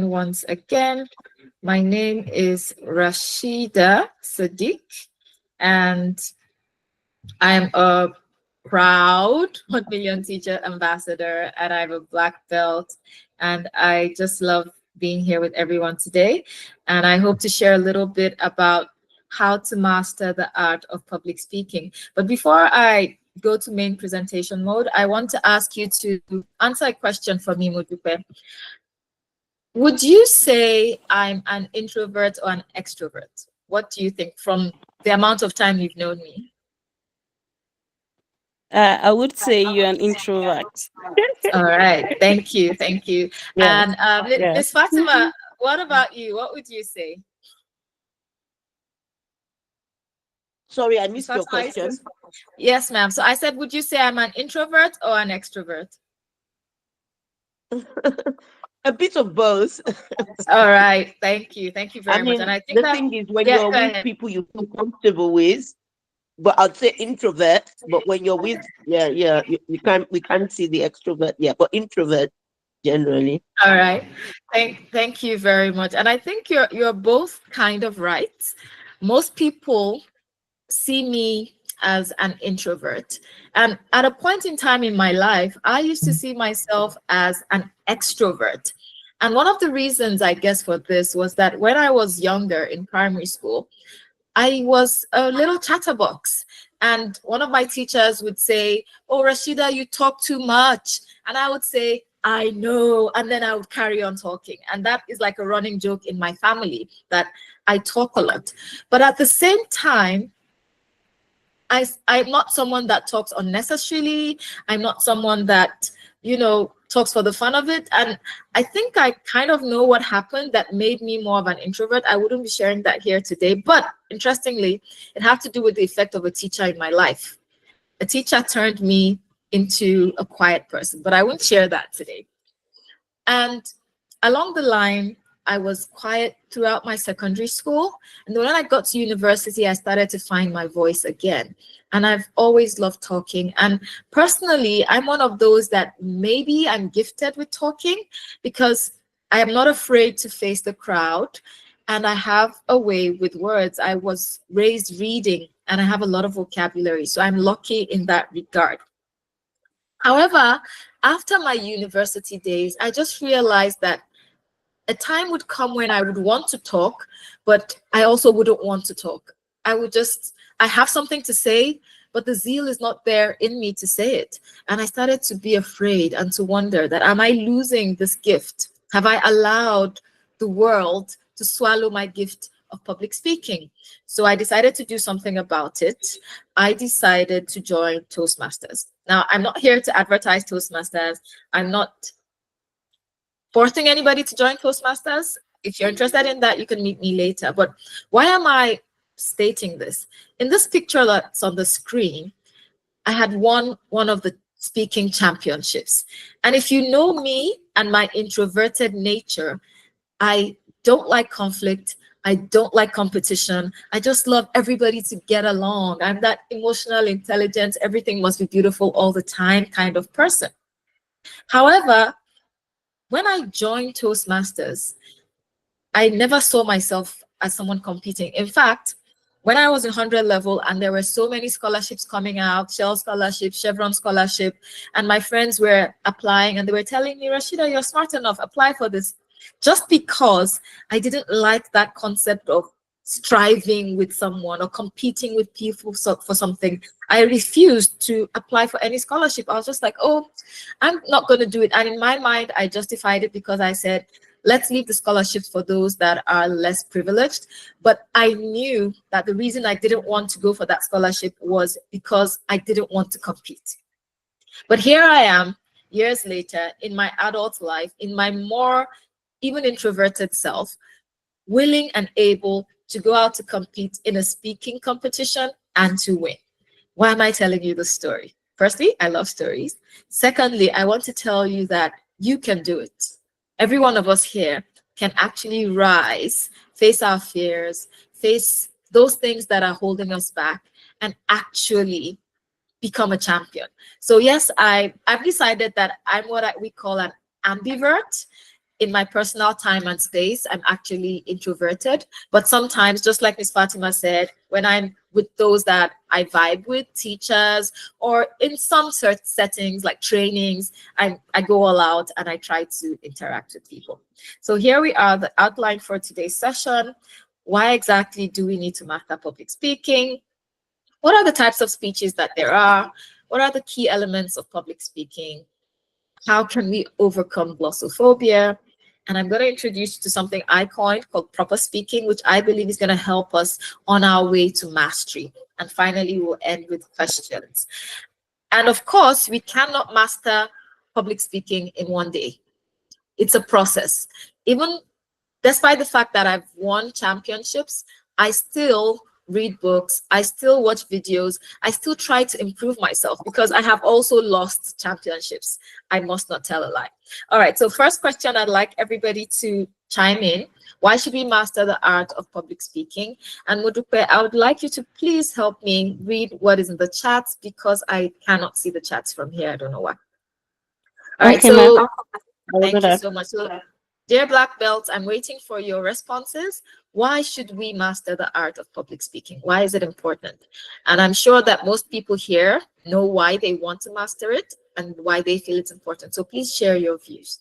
Once again. My name is Rasheedah Sadiq, and I'm a proud 1 million teacher ambassador, and I'm a black belt. And I just love being here with everyone today. And I hope to share a little bit about how to master the art of public speaking. But before I go to main presentation mode, I want to ask you to answer a question for me, Modupe. Would you say I'm an introvert or an extrovert? What do you think from the amount of time you've known me? I would say you're an introvert. All right, thank you, thank you. Yes, And yes. Miss Fatima, what about you? What would you say? Sorry, I Miss missed your Fatima, question. yes, ma'am. So I said, would you say I'm an introvert or an extrovert? A bit of both. All right, thank you I very much. And mean, I think the that, thing is, when yeah, you're go with ahead. people you feel comfortable with, but I'd say introvert. But when you're with, we can't see the extrovert. Yeah, but introvert generally. All right, thank you very much. And I think you're both kind of right. Most people see me as an introvert. And at a point in time in my life, I used to see myself as an extrovert. And one of the reasons, I guess, for this was that when I was younger in primary school, I was a little chatterbox. And one of my teachers would say, "Oh, Rasheedah, you talk too much." And I would say, "I know." And then I would carry on talking. And that is like a running joke in my family that I talk a lot. But at the same time, I'm not someone that talks unnecessarily. I'm not someone that, talks for the fun of it. And I think I kind of know what happened that made me more of an introvert. I wouldn't be sharing that here today. But interestingly, it had to do with the effect of a teacher in my life. A teacher turned me into a quiet person, but I won't share that today. And along the line, I was quiet throughout my secondary school. And then when I got to university, I started to find my voice again. And I've always loved talking. And personally, I'm one of those that maybe I'm gifted with talking because I am not afraid to face the crowd. And I have a way with words. I was raised reading and I have a lot of vocabulary. So I'm lucky in that regard. However, after my university days, I just realized that a time would come when I would want to talk, but I also wouldn't want to talk. I have something to say, but the zeal is not there in me to say it. And I started to be afraid and to wonder that, am I losing this gift? Have I allowed the world to swallow my gift of public speaking? So I decided to do something about it. I decided to join Toastmasters. Now, I'm not here to advertise Toastmasters. I'm not forcing anybody to join Toastmasters. If you're interested in that, you can meet me later. But why am I stating this? In this picture that's on the screen, I had won one of the speaking championships. And if you know me and my introverted nature, I don't like conflict. I don't like competition. I just love everybody to get along. I'm that emotional intelligence, everything must be beautiful all the time kind of person. However, when I joined Toastmasters, I never saw myself as someone competing. In fact, when I was in 100 level and there were so many scholarships coming out, Shell Scholarship, Chevron Scholarship, and my friends were applying and they were telling me, Rasheedah, you're smart enough, apply for this. Just because I didn't like that concept of striving with someone or competing with people for something, I refused to apply for any scholarship. I was just like, oh, I'm not going to do it. And in my mind, I justified it because I said, let's leave the scholarships for those that are less privileged. But I knew that the reason I didn't want to go for that scholarship was because I didn't want to compete. But here I am, years later, in my adult life, in my more even introverted self, willing and able to go out to compete in a speaking competition and to win. Why am I telling you this story? Firstly, I love stories. Secondly, I want to tell you that you can do it. Every one of us here can actually rise, face our fears, face those things that are holding us back, and actually become a champion. So yes, I've decided that I'm what we call an ambivert. in my personal time and space, I'm actually introverted. But sometimes, just like Miss Fatima said, when I'm with those that I vibe with, teachers, or in some certain settings like trainings, I go all out and I try to interact with people. So here we are, the outline for today's session. Why exactly do we need to master public speaking? What are the types of speeches that there are? What are the key elements of public speaking? How can we overcome glossophobia? And I'm going to introduce you to something I coined called proper speaking, which I believe is going to help us on our way to mastery. And finally, we'll end with questions. And of course, we cannot master public speaking in one day. It's a process. Even despite the fact that I've won championships, I still read books, I still watch videos, I still try to improve myself because I have also lost championships. I must not tell a lie. All right, so first question, I'd like everybody to chime in. Why should we master the art of public speaking? And Modupe, I would like you to please help me read what is in the chats because I cannot see the chats from here. I don't know why. All right, Okay, ma'am. so I'll do thank you that. so much. So, dear Black Belts, I'm waiting for your responses. Why should we master the art of public speaking? Why is it important? And I'm sure that most people here know why they want to master it and why they feel it's important. So please share your views.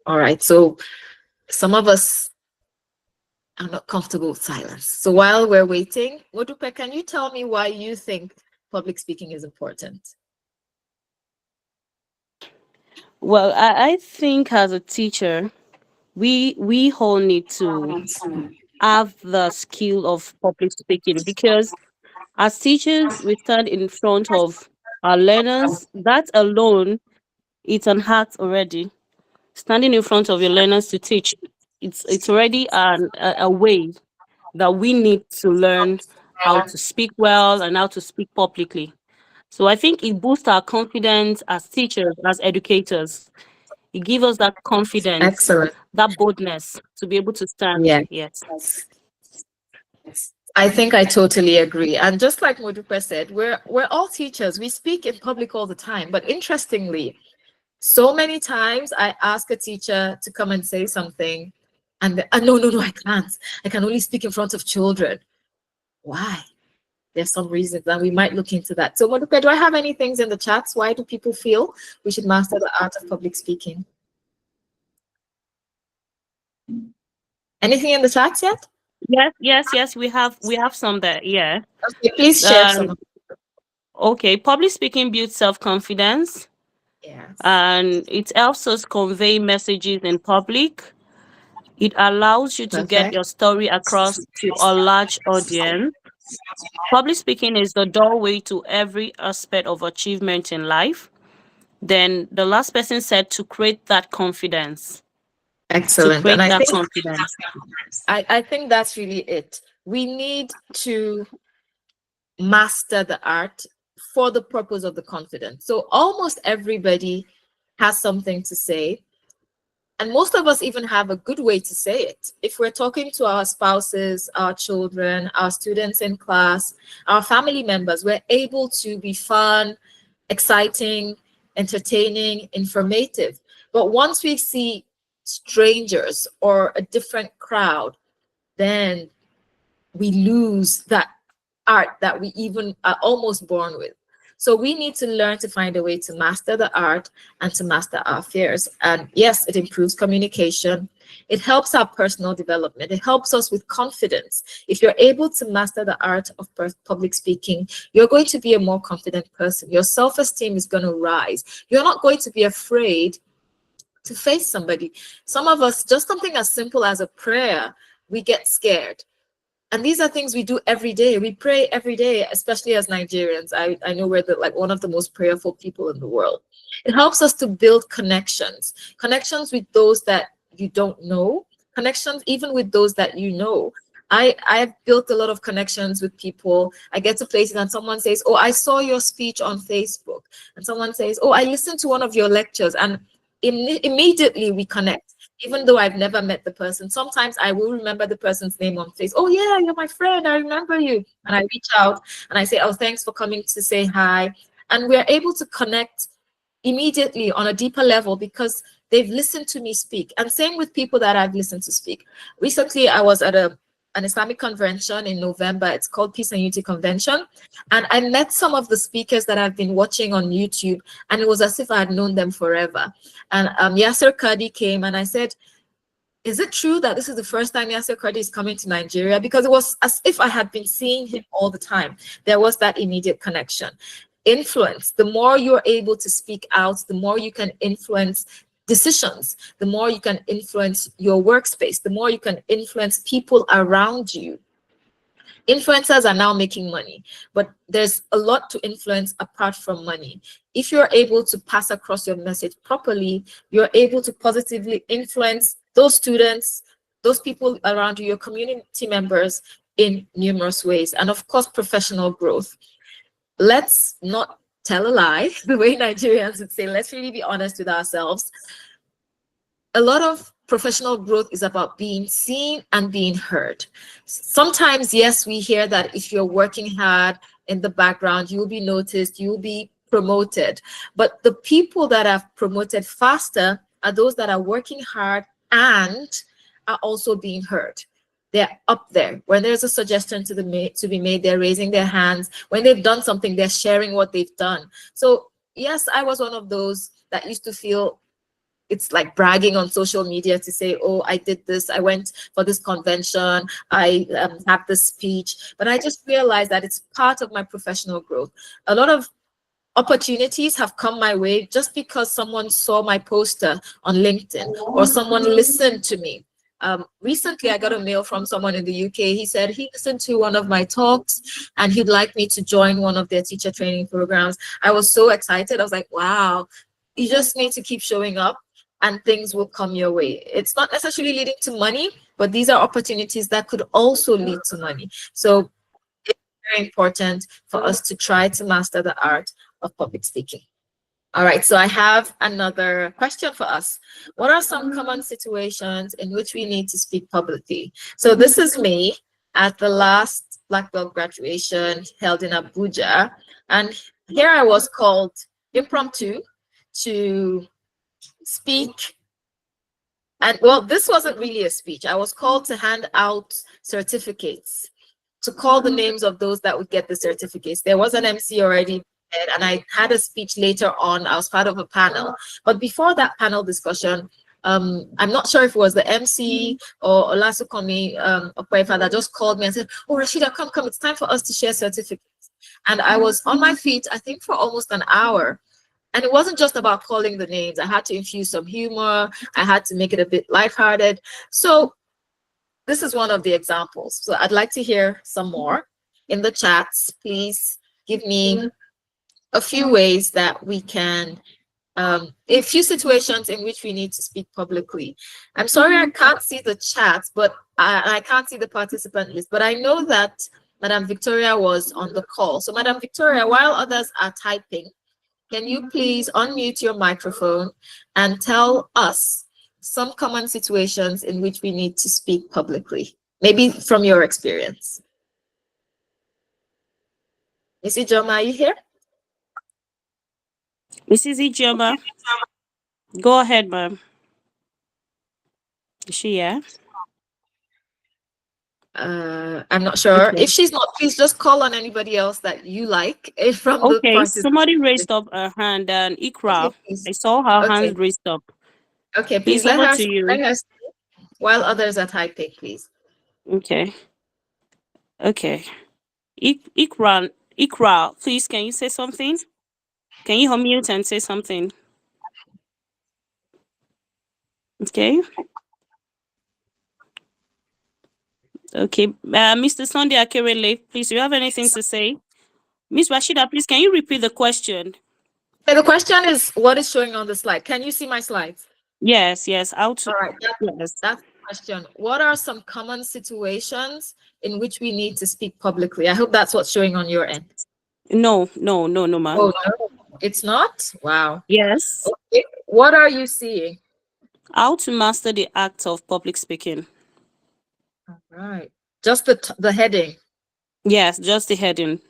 All right, so some of us are not comfortable with silence. So while we're waiting, Modupe, can you tell me why you think public speaking is important? Well, I think as a teacher, we all need to have the skill of public speaking because as teachers, we stand in front of our learners. That alone, it's an art already. Standing in front of your learners to teach, it's already a way that we need to learn how to speak well and how to speak publicly. So I think it boosts our confidence as teachers, as educators. It gives us that confidence, Excellent. that boldness to be able to stand. Yeah. Yes. I think I totally agree. And just like Modupe said, we're all teachers. We speak in public all the time. But interestingly, so many times I ask a teacher to come and say something, and no, no, no, I can't. I can only speak in front of children. Why? There's some reasons, and we might look into that. So, Modupe, do I have any things in the chats? Why do people feel we should master the art of public speaking? Anything in the chats yet? Yes. We have some there. Yeah. Okay, please share some Um. of Okay. Public speaking builds self confidence, Yes. and it helps us convey messages in public. It allows you to get Perfect. your story across to a large audience. Public speaking is the doorway to every aspect of achievement in life. Then the last person said to create that confidence. To Excellent. And create that confidence. I think that's really it. We need to master the art for the purpose of the confidence. So almost everybody has something to say. And most of us even have a good way to say it. If we're talking to our spouses, our children, our students in class, our family members, we're able to be fun, exciting, entertaining, informative. But once we see strangers or a different crowd, then we lose that art that we even are almost born with. So we need to learn to find a way to master the art and to master our fears. And yes, it improves communication. It helps our personal development. It helps us with confidence. If you're able to master the art of public speaking, you're going to be a more confident person. Your self-esteem is going to rise. You're not going to be afraid to face somebody. Some of us, just something as simple as a prayer, we get scared. And these are things we do every day. We pray every day, especially as Nigerians. I know we're like one of the most prayerful people in the world. It helps us to build connections with those that you don't know, connections even with those that you know. I've built a lot of connections with people. I get to places and someone says, "Oh, I saw your speech on Facebook," and someone says, "Oh, I listened to one of your lectures," and immediately we connect. Even though I've never met the person, sometimes I will remember the person's name on face. Oh yeah, you're my friend. I remember you. And I reach out and I say, oh, thanks for coming to say hi. And we're able to connect immediately on a deeper level because they've listened to me speak. And same with people that I've listened to speak. Recently, I was at an Islamic convention in November. It's called Peace and Unity Convention. And I met some of the speakers that I've been watching on YouTube, and it was as if I had known them forever. And Yasser Kadi came, and I said, is it true that this is the first time Yasser Kadi is coming to Nigeria? Because it was as if I had been seeing him all the time. There was that immediate connection. Influence. The more you're able to speak out, the more you can influence decisions, the more you can influence your workspace, the more you can influence people around you. Influencers are now making money, but there's a lot to influence apart from money. If you're able to pass across your message properly, you're able to positively influence those students, those people around you, your community members in numerous ways. And of course, professional growth. Let's not tell a lie, the way Nigerians would say, let's really be honest with ourselves. A lot of professional growth is about being seen and being heard. Sometimes, yes, we hear that if you're working hard in the background, you'll be noticed, you'll be promoted. But the people that are promoted faster are those that are working hard and are also being heard. They're up there. When there's a suggestion to be made, they're raising their hands. When they've done something, they're sharing what they've done. So yes, I was one of those that used to feel it's like bragging on social media to say, oh, I did this, I went for this convention, I have this speech. But I just realized that it's part of my professional growth. A lot of opportunities have come my way just because someone saw my poster on LinkedIn or someone listened to me. Recently, I got a mail from someone in the UK. He said he listened to one of my talks and he'd like me to join one of their teacher training programs. I was so excited. I was like, wow, you just need to keep showing up and things will come your way. It's not necessarily leading to money, but these are opportunities that could also lead to money. So it's very important for us to try to master the art of public speaking. All right, so I have another question for us. What are some common situations in which we need to speak publicly? So this is me at the last Black Belt graduation held in Abuja. And here I was called impromptu to speak. And well, this wasn't really a speech. I was called to hand out certificates, to call the names of those that would get the certificates. There was an MC already, and I had a speech later on. I was part of a panel. But before that panel discussion, I'm not sure if it was the MC or Olasukomi Okwefa that just called me and said, oh, Rasheedah, come, it's time for us to share certificates. And I was on my feet, I think, for almost an hour. And it wasn't just about calling the names. I had to infuse some humor. I had to make it a bit lighthearted. So this is one of the examples. So I'd like to hear some more in the chats. Please give me a few ways that we can, a few situations in which we need to speak publicly. I'm sorry I can't see the chat, but I can't see the participant list, but I know that Madam Victoria was on the call. So Madam Victoria, while others are typing, can you please unmute your microphone and tell us some common situations in which we need to speak publicly, maybe from your experience? Missy Joma, are you here? Mrs. Ijoma, go ahead, ma'am. Is she here? I'm not sure. Okay. If she's not, please just call on anybody else that you like from the Okay, participants. somebody raised up her hand, and Okay, Ikra, please. I saw her Okay, hand raised up. okay, please Please, over to let you. her speak while others are typing, please. Okay, okay. Ikra, please, can you say something? Can you unmute and say something? Okay, okay. Mr. Sunday Akerele, please, do you have anything to say? Miss Rasheedah, please, can you repeat the question? Okay, the question is, what is showing on the slide? Can you see my slides? Yes, yes. How to? All right, Yes. that's the question. What are some common situations in which we need to speak publicly? I hope that's what's showing on your end. No, no, no, no, ma'am. Oh, no. It's not? Wow. Yes. Okay. What are you seeing? How to master the act of public speaking. All right. Just the heading. Yes, just the heading.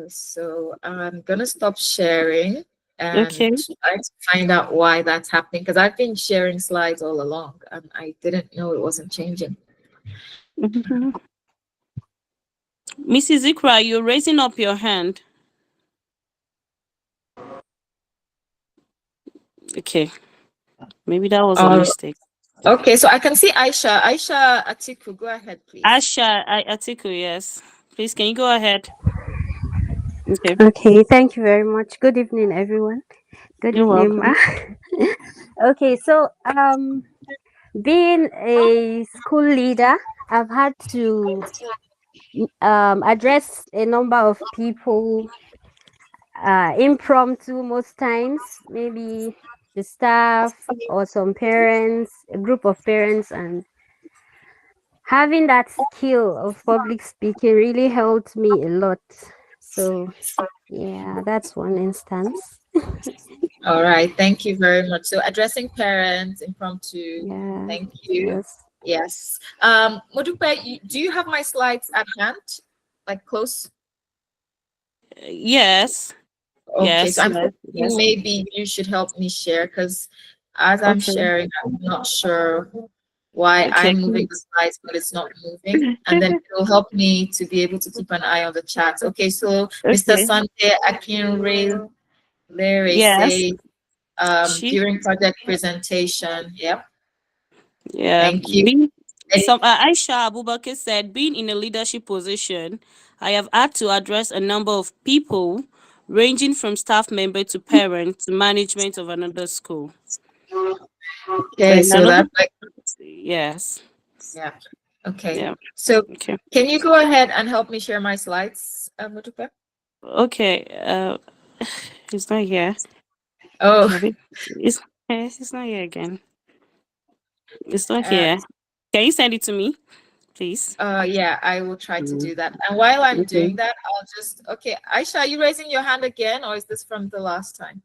So I'm gonna stop sharing and Okay. try to find out why that's happening because I've been sharing slides all along and I didn't know it wasn't changing. Mhm. Mrs. Ikra, you're raising up your hand. Okay. Maybe that was a Uh, mistake. okay, so I can see Aisha. Aisha Atiku, go ahead, please. Asha Atiku, yes. Please, can you go ahead? Okay. Okay, thank you very much. Good evening, everyone. Good You're evening, Ma. welcome. Okay, so being a school leader, I've had to address a number of people impromptu most times, maybe the staff or some parents, a group of parents, and having that skill of public speaking really helped me a lot. So, yeah, that's one instance. All right, thank you very much. So addressing parents, impromptu. Yeah, Thank you. yes. Yes. Modupe, do you have my slides at hand? Like close? Yes. Okay, so Yes. I'm Yes. thinking Yes. maybe you should help me share because as I'm Okay. sharing, I'm not sure why Okay. I'm moving the slides, but it's not moving. And then it will help me to be able to keep an eye on the chat. Okay, so Mr. Okay. Sante Akinre Lere Yes. say She. during project presentation. Yep, Yeah. thank you. Being some Aisha Abubakar said, being in a leadership position, I have had to address a number of people, ranging from staff member to parent to management of another school. So Okay, in so another, that's like, yes. yeah, okay. Yeah. So Okay. can you go ahead and help me share my slides, Modupe? Okay. He's not here. Oh, Okay. He's not here again. It's not uh, here. Can you send it to me, please? yeah, I will try to Mm, do that. And while I'm okay. doing that, I'll just, okay, Aisha, are you raising your hand again, or is this from the last time?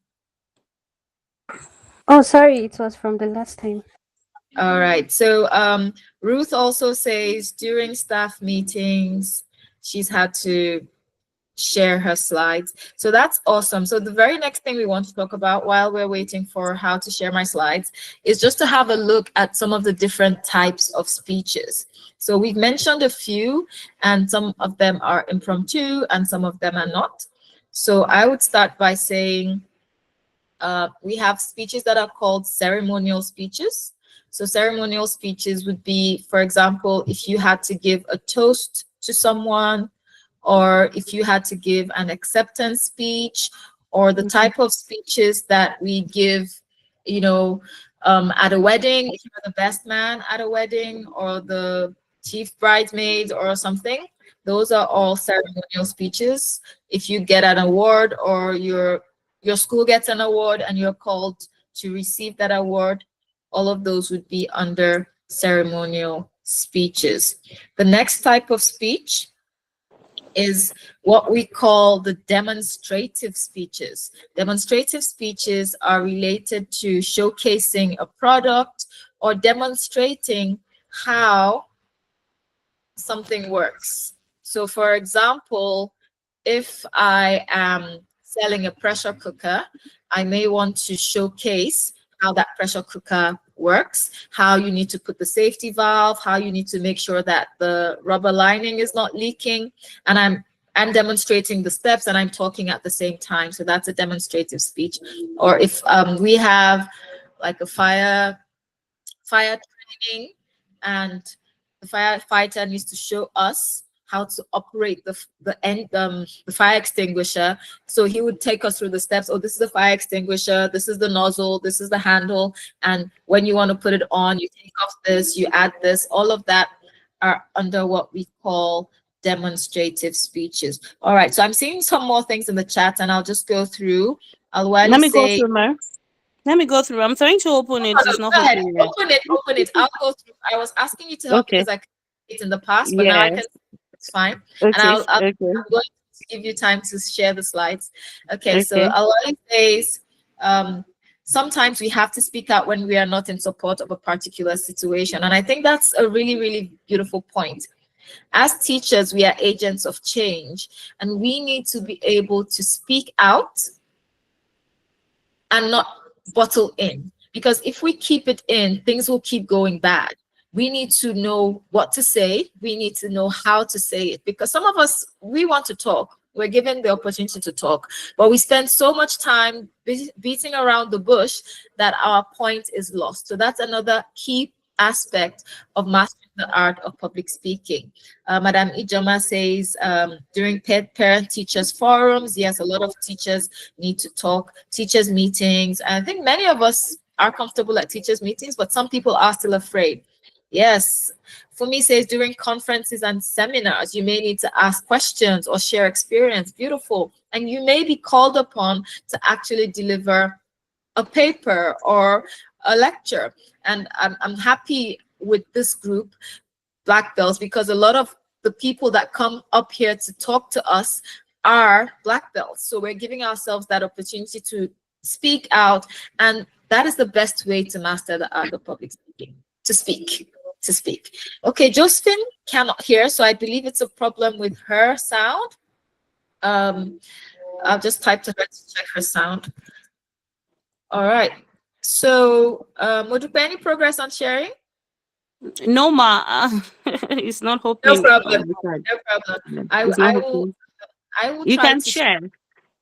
Oh, sorry, it was from the last time. All right. So Ruth also says during staff meetings, she's had to share her slides. So that's awesome. So the very next thing we want to talk about while we're waiting for how to share my slides is just to have a look at some of the different types of speeches. So we've mentioned a few, and some of them are impromptu and some of them are not. So I would start by saying we have speeches that are called ceremonial speeches. So ceremonial speeches would be, for example, if you had to give a toast to someone, or if you had to give an acceptance speech, or the Okay. type of speeches that we give, you know, at a wedding, if you're the best man at a wedding, or the chief bridesmaid or something. Those are all ceremonial speeches. If you get an award, or your school gets an award and you're called to receive that award, all of those would be under ceremonial speeches. The next type of speech is what we call the demonstrative speeches. Demonstrative speeches are related to showcasing a product or demonstrating how something works. So, for example, if I am selling a pressure cooker, I may want to showcase how that pressure cooker works, how you need to put the safety valve, how you need to make sure that the rubber lining is not leaking. And I'm demonstrating the steps and I'm talking at the same time. So that's a demonstrative speech. Or if we have like a fire training, and the firefighter needs to show us how to operate the fire extinguisher. So he would take us through the steps. Oh, this is the fire extinguisher, this is the nozzle, this is the handle, and when you want to put it on, you take off this, you add this. All of that are under what we call demonstrative speeches. All right, so I'm seeing some more things in the chat, and I'll just go through. Let Alwali me go say, through, Mar. Let me go through. I'm trying to open no, it. no, It's not go ahead. opening yet. Open it. Open it. I'll go through. I was asking you to help Okay. because I could see it in the past, but now I can. Yes. It's fine. And Okay. I'm Okay. going to give you time to share the slides. Okay, so Okay. Alali says, sometimes we have to speak out when we are not in support of a particular situation. And I think that's a really, really beautiful point. As teachers, we are agents of change, and we need to be able to speak out and not bottle in. Because if we keep it in, things will keep going bad. We need to know what to say. We need to know how to say it. Because some of us, we want to talk. We're given the opportunity to talk, but we spend so much time beating around the bush that our point is lost. So that's another key aspect of mastering the art of public speaking. Madam Ijoma says, during parent teachers forums, yes, a lot of teachers need to talk, teachers meetings. I think many of us are comfortable at teachers meetings, but some people are still afraid. Yes. Fumi says during conferences and seminars, you may need to ask questions or share experience. Beautiful. And you may be called upon to actually deliver a paper or a lecture. And I'm happy with this group, Black Belts, because a lot of the people that come up here to talk to us are Black Belts. So we're giving ourselves that opportunity to speak out. And that is the best way to master the art of public speaking, to speak. Okay, Josephine cannot hear, so I believe it's a problem with her sound. I'll just type to her to check her sound. All right. So, Modupe, any progress on sharing? No, ma. It's not No hoping problem. on the side. No problem. It's not I will hoping. You try can to share. share,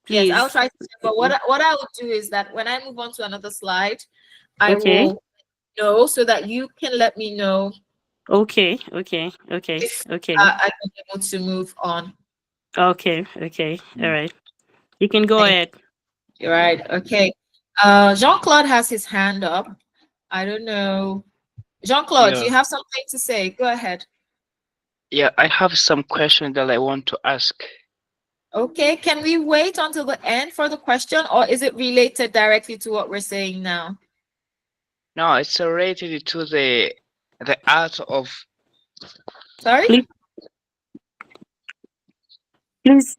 Yes, I'll please. try to share. But what I will do is that when I move on to another slide, I Okay. will know so that you can let me know Okay. Okay. Okay. if Okay. I can be able to move on. Okay. Okay. All right. You can go Thank ahead. you. Right. Okay. Jean-Claude has his hand up. I don't know. Jean-Claude, Yeah, you have something to say? Go ahead. yeah, I have some questions that I want to ask. Okay, can we wait until the end for the question, or is it related directly to what we're saying now? No, it's related to the art of. Sorry? Please, please,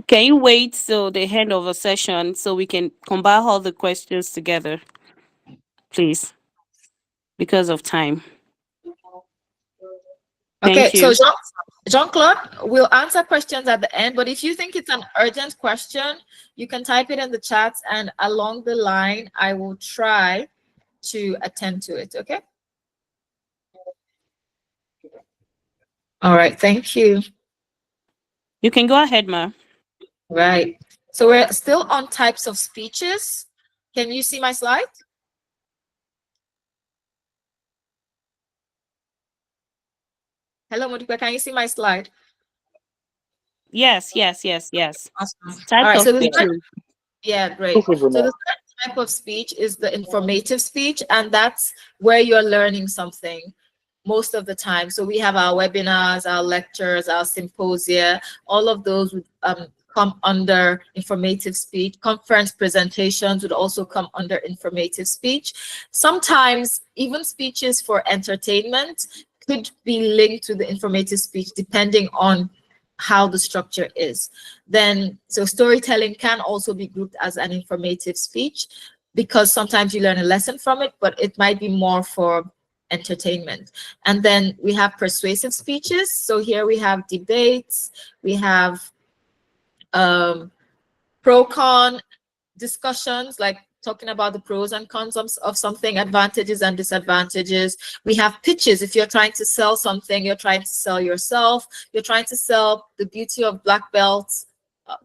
can you wait till the end of a session so we can combine all the questions together, please, because of time. Okay, Thank so you. Jean-Claude, we'll answer questions at the end, but if you think it's an urgent question, you can type it in the chat, and along the line, I will try to attend to it, okay? All right, thank you. You can go ahead, ma. Right. So we're still on types of speeches. Can you see my slide? Hello, Modupe, can you see my slide? Yes, yes, yes, yes. Awesome. All Types right, of so the third, speeches. yeah, great. So the third type of speech is the informative speech, and that's where you're learning something most of the time. So we have our webinars, our lectures, our symposia, all of those would come under informative speech. Conference presentations would also come under informative speech. Sometimes even speeches for entertainment could be linked to the informative speech depending on how the structure is. Then, so storytelling can also be grouped as an informative speech because sometimes you learn a lesson from it, but it might be more for entertainment. And then we have persuasive speeches. So here we have debates, we have pro-con discussions, like talking about the pros and cons of something, advantages and disadvantages. We have pitches. If you're trying to sell something, you're trying to sell yourself, you're trying to sell the beauty of black belts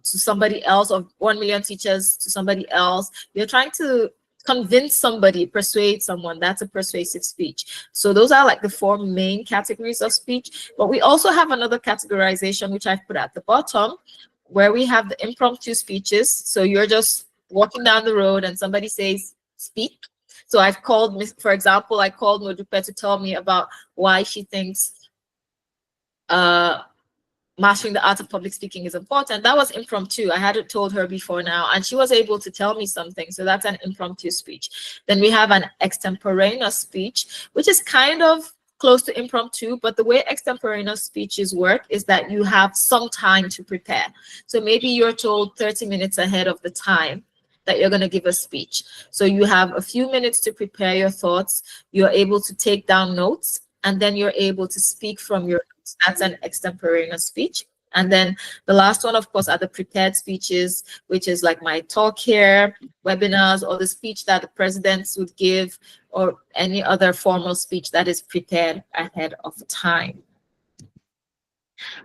to somebody else, or 1 million teachers to somebody else. You're trying to convince somebody, persuade someone. That's a persuasive speech. So those are like the four main categories of speech. But we also have another categorization, which I've put at the bottom, where we have the impromptu speeches. So you're just walking down the road and somebody says, speak. So I've called, for example, I called Modupe to tell me about why she thinks mastering the art of public speaking is important. That was impromptu. I hadn't told her before now, and she was able to tell me something. So that's an impromptu speech. Then we have an extemporaneous speech, which is kind of close to impromptu, but the way extemporaneous speeches work is that you have some time to prepare. So maybe you're told 30 minutes ahead of the time that you're going to give a speech. So you have a few minutes to prepare your thoughts. You're able to take down notes, and then you're able to speak from your notes. That's an extemporaneous speech. And then the last one, of course, are the prepared speeches, which is like my talk here, webinars, or the speech that the presidents would give, or any other formal speech that is prepared ahead of time.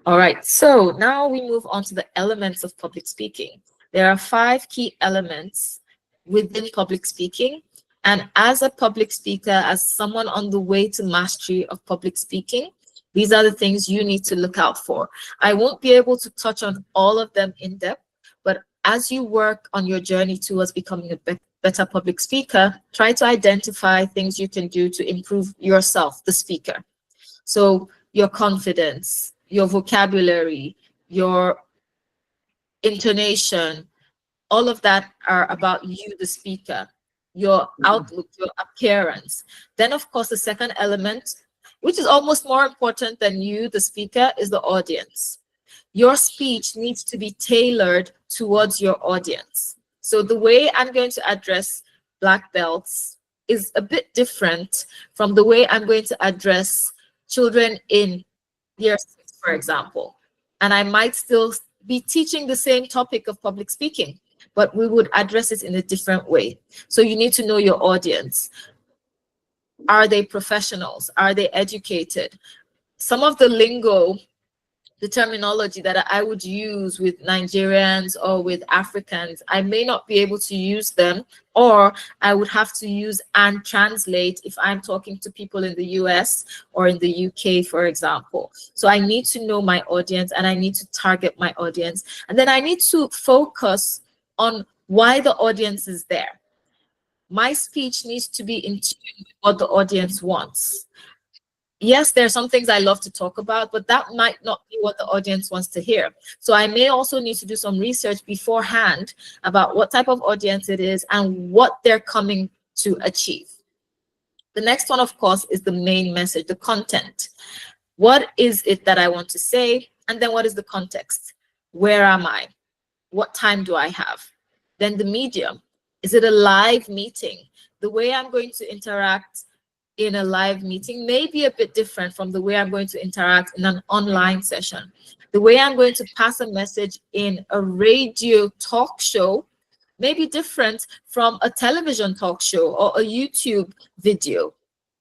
All right, so now we move on to the elements of public speaking. There are 5 key elements within public speaking. And as a public speaker, as someone on the way to mastery of public speaking, these are the things you need to look out for. I won't be able to touch on all of them in depth, but as you work on your journey towards becoming a better public speaker, try to identify things you can do to improve yourself, the speaker. So your confidence, your vocabulary, your intonation, all of that are about you, the speaker, your outlook, your appearance. Then, of course, the second element, which is almost more important than you, the speaker, is the audience. Your speech needs to be tailored towards your audience. So the way I'm going to address black belts is a bit different from the way I'm going to address children in year 6, for example. And I might still be teaching the same topic of public speaking, but we would address it in a different way. So you need to know your audience. Are they professionals? Are they educated? Some of the lingo, the terminology that I would use with Nigerians or with Africans, I may not be able to use them, or I would have to use and translate if I'm talking to people in the US or in the UK, for example. So I need to know my audience, and I need to target my audience. And then I need to focus on why the audience is there. My speech needs to be in tune with what the audience wants. Yes, there are some things I love to talk about, but that might not be what the audience wants to hear. So I may also need to do some research beforehand about what type of audience it is and what they're coming to achieve. The next one, of course, is the main message, the content. What is it that I want to say? And then what is the context? Where am I? What time do I have? Then the medium. Is it a live meeting? The way I'm going to interact in a live meeting may be a bit different from the way I'm going to interact in an online session. The way I'm going to pass a message in a radio talk show may be different from a television talk show or a YouTube video,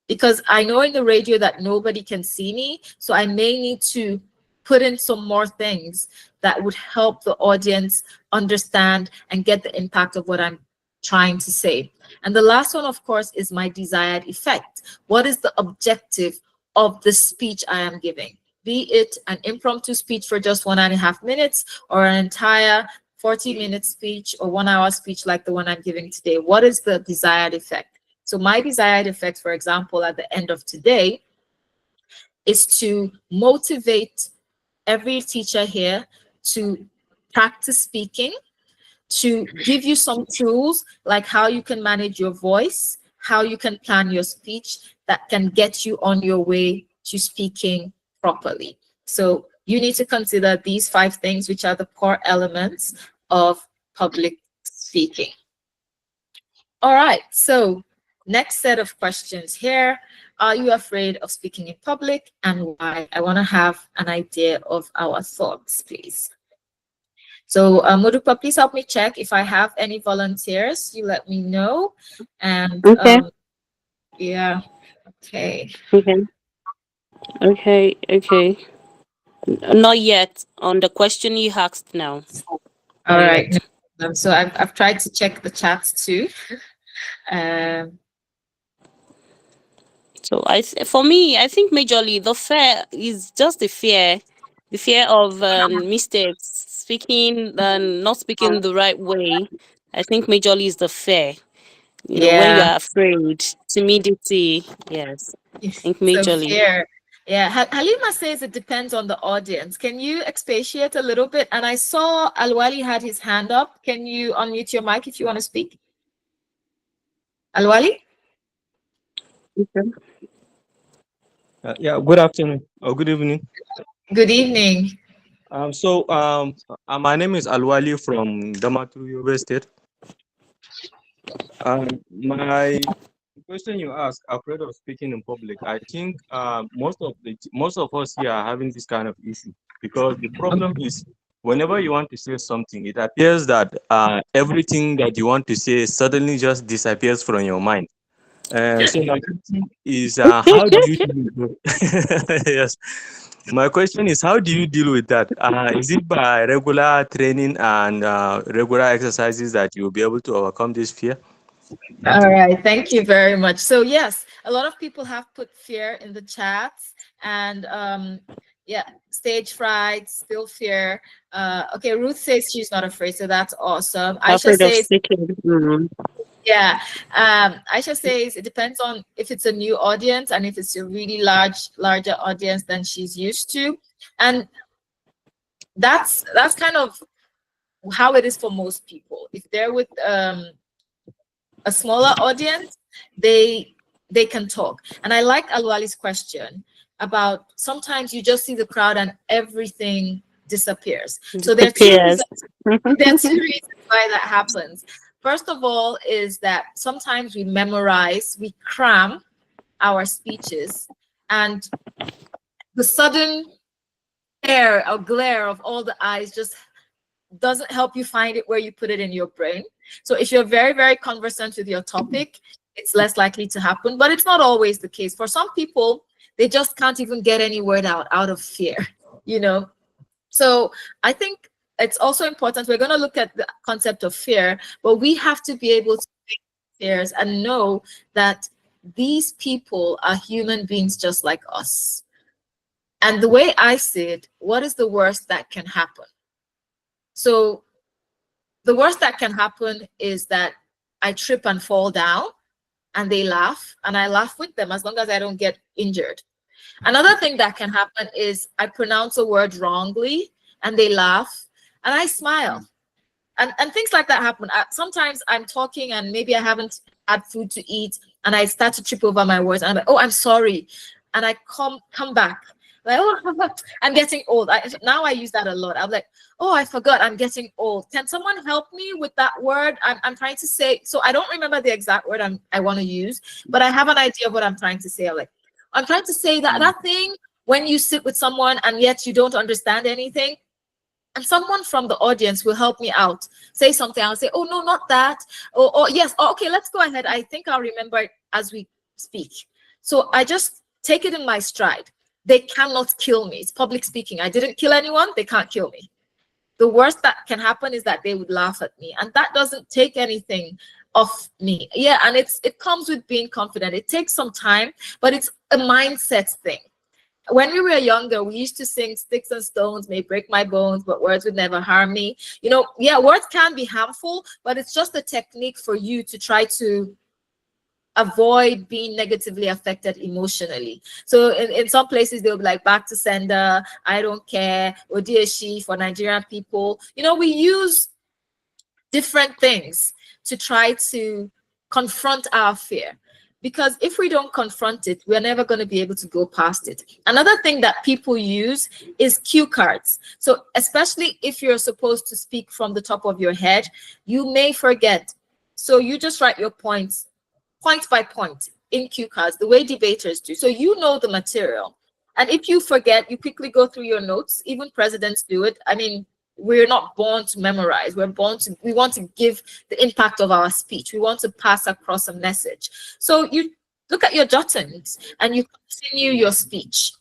because I know in the radio that nobody can see me. So I may need to put in some more things that would help the audience understand and get the impact of what I'm trying to say. And the last one, of course, is my desired effect. What is the objective of the speech I am giving? Be it an impromptu speech for just 1.5 minutes, or an entire 40-minute speech or 1-hour speech like the one I'm giving today. What is the desired effect? So my desired effect, for example, at the end of today, is to motivate every teacher here to practice speaking, to give you some tools like how you can manage your voice, how you can plan your speech that can get you on your way to speaking properly. So you need to consider these 5 things, which are the core elements of public speaking. All right, so next set of questions here. Are you afraid of speaking in public, and why? I want to have an idea of our thoughts, please. So Modupa, please help me check if I have any volunteers. You let me know. And Okay. yeah, okay. Okay. Okay. Not yet. On the question you asked now. All Not right. No yet. problem. So I've tried to check the chat too. Um, So for me, I think majorly the fear is just the fear of mistakes, speaking and not speaking the right way. I think majorly is the fear. When you yeah. are afraid, timidity. Yes, I think So majorly. fear. Yeah, Halima says it depends on the audience. Can you expatiate a little bit? And I saw Alwali had his hand up. Can you unmute your mic if you want to speak? Alwali? Okay. Yeah, good afternoon or good evening. Good evening. My name is Alwali from Damaturu Yobe State. My question you ask, afraid of speaking in public. I think most of us here are having this kind of issue because the problem is whenever you want to say something, it appears that everything that you want to say suddenly just disappears from your mind. So my question is, how do you deal with yes, my question is, how do you deal with that? Is it by regular training and regular exercises that you'll be able to overcome this fear? Thank All you. right, thank you very much. So yes, a lot of people have put fear in the chats, and yeah, stage fright, still fear. Okay, Ruth says she's not afraid, so that's awesome. Aisha Afraid of says, speaking. Mm. yeah. Aisha says it depends on if it's a new audience and if it's a really larger audience than she's used to, and that's kind of how it is for most people. If they're with a smaller audience, they they can talk. And I like Alwali's question about sometimes you just see the crowd and everything disappears. So Disappears. there are two reasons why that happens. First of all, is that sometimes we memorize, we cram our speeches, and the sudden air or glare of all the eyes just doesn't help you find it where you put it in your brain. So if you're very, very conversant with your topic, it's less likely to happen, but it's not always the case. For some people, they just can't even get any word out of fear, you know? So I think it's also important. We're going to look at the concept of fear, but we have to be able to face fears and know that these people are human beings just like us. And the way I see it, what is the worst that can happen? So the worst that can happen is that I trip and fall down and they laugh and I laugh with them as long as I don't get injured. Another thing that can happen is I pronounce a word wrongly and they laugh and I smile. And things like that happen. Sometimes I'm talking and maybe I haven't had food to eat and I start to trip over my words and I'm like, oh, I'm sorry. And I come back. Like, oh, I'm getting old. Now I use that a lot. I'm like, oh, I forgot I'm getting old. Can someone help me with that word? I'm trying to say, so I don't remember the exact word I want to use, but I have an idea of what I'm trying to say. I'm trying to say that thing when you sit with someone and yet you don't understand anything, and someone from the audience will help me out, say something. I'll say, oh no, not that. Or yes, oh, okay, let's go ahead. I think I'll remember it as we speak. So I just take it in my stride. They cannot kill me. It's public speaking. I didn't kill anyone. They can't kill me. The worst that can happen is that they would laugh at me, and that doesn't take anything off me. Yeah, and it comes with being confident. It takes some time, but it's a mindset thing. When we were younger, we used to sing sticks and stones may break my bones, but words would never harm me. Yeah, words can be harmful, but it's just a technique for you to try to avoid being negatively affected emotionally. So in some places they'll be like back to sender, I don't care, Odieshi for Nigerian people. We use different things to try to confront our fear. Because if we don't confront it, we're never going to be able to go past it. Another thing that people use is cue cards. So especially if you're supposed to speak from the top of your head, you may forget. So you just write your points point by point in cue cards, the way debaters do. So you know the material. And if you forget, you quickly go through your notes. Even presidents do it. I mean, we're not born to memorize. We want to give the impact of our speech. We want to pass across a message. So you look at your jottings and you continue your speech.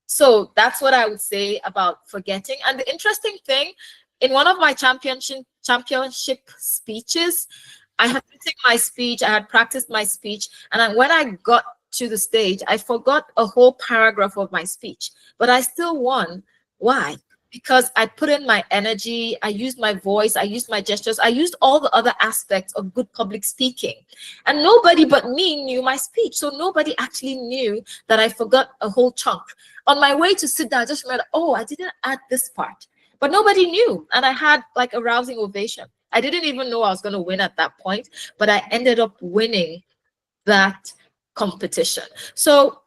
So that's what I would say about forgetting. And the interesting thing, in one of my championship speeches, I had written my speech, I had practiced my speech, and when I got to the stage, I forgot a whole paragraph of my speech, but I still won. Why? Because I put in my energy, I used my voice, I used my gestures, I used all the other aspects of good public speaking. And nobody but me knew my speech. So nobody actually knew that I forgot a whole chunk. On my way to sit down, I just remembered, oh, I didn't add this part. But nobody knew. And I had like a rousing ovation. I didn't even know I was going to win at that point, but I ended up winning that competition. So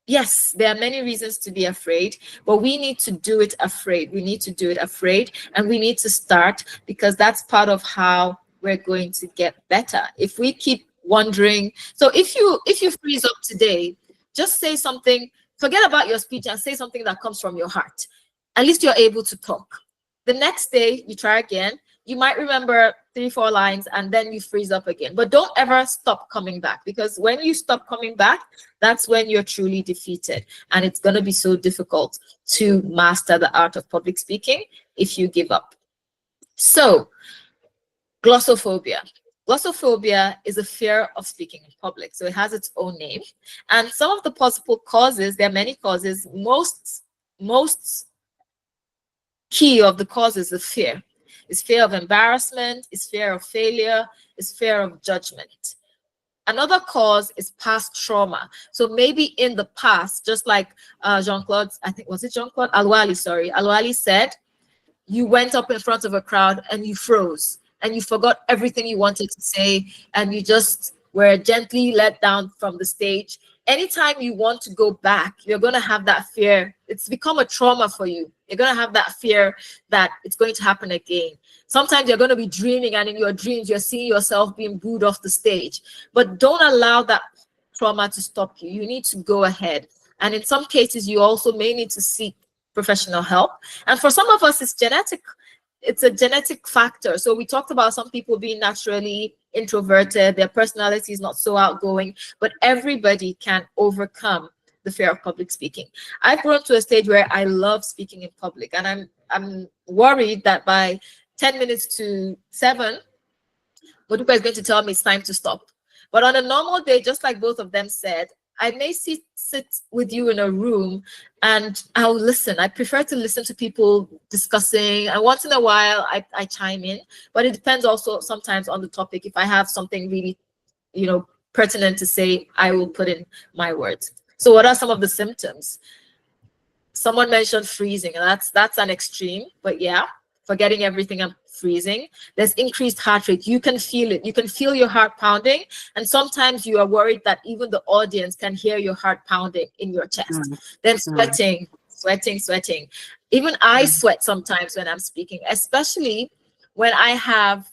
Yes, there are many reasons to be afraid, but we need to do it afraid. We need to do it afraid, and we need to start, because that's part of how we're going to get better. If we keep wondering, so if you freeze up today, just say something, forget about your speech and say something that comes from your heart. At least you're able to talk. The next day you try again, you might remember 3 4 lines, and then you freeze up again. But don't ever stop coming back, because when you stop coming back, that's when you're truly defeated. And it's going to be so difficult to master the art of public speaking if you give up. So, glossophobia. Glossophobia is a fear of speaking in public. So it has its own name. And some of the possible causes, there are many causes. Most key of the causes is fear. It's fear of embarrassment, it's fear of failure, it's fear of judgment. Another cause is past trauma. So maybe in the past, just like Jean-Claude, I think, was it Jean-Claude? Alwali, sorry. Alwali said, you went up in front of a crowd and you froze and you forgot everything you wanted to say, and you just were gently let down from the stage. Anytime you want to go back, you're going to have that fear. It's become a trauma for you. You're going to have that fear that it's going to happen again. Sometimes you're going to be dreaming, and in your dreams, you're seeing yourself being booed off the stage. But don't allow that trauma to stop you. You need to go ahead. And in some cases, you also may need to seek professional help. And for some of us, it's genetic. It's a genetic factor. So we talked about some people being naturally introverted, their personality is not so outgoing, but everybody can overcome the fear of public speaking. I've grown to a stage where I love speaking in public, and I'm worried that by 10 minutes to 7, Modupe is going to tell me it's time to stop. But on a normal day, just like both of them said, I may sit with you in a room and I'll listen. I prefer to listen to people discussing, and once in a while I chime in, but it depends also sometimes on the topic. If I have something really, pertinent to say, I will put in my words. So what are some of the symptoms? Someone mentioned freezing, and that's an extreme, but yeah, forgetting everything and freezing. There's increased heart rate. You can feel it. You can feel your heart pounding, and sometimes you are worried that even the audience can hear your heart pounding in your chest. Then sweating. Even I sweat sometimes when I'm speaking, especially when I have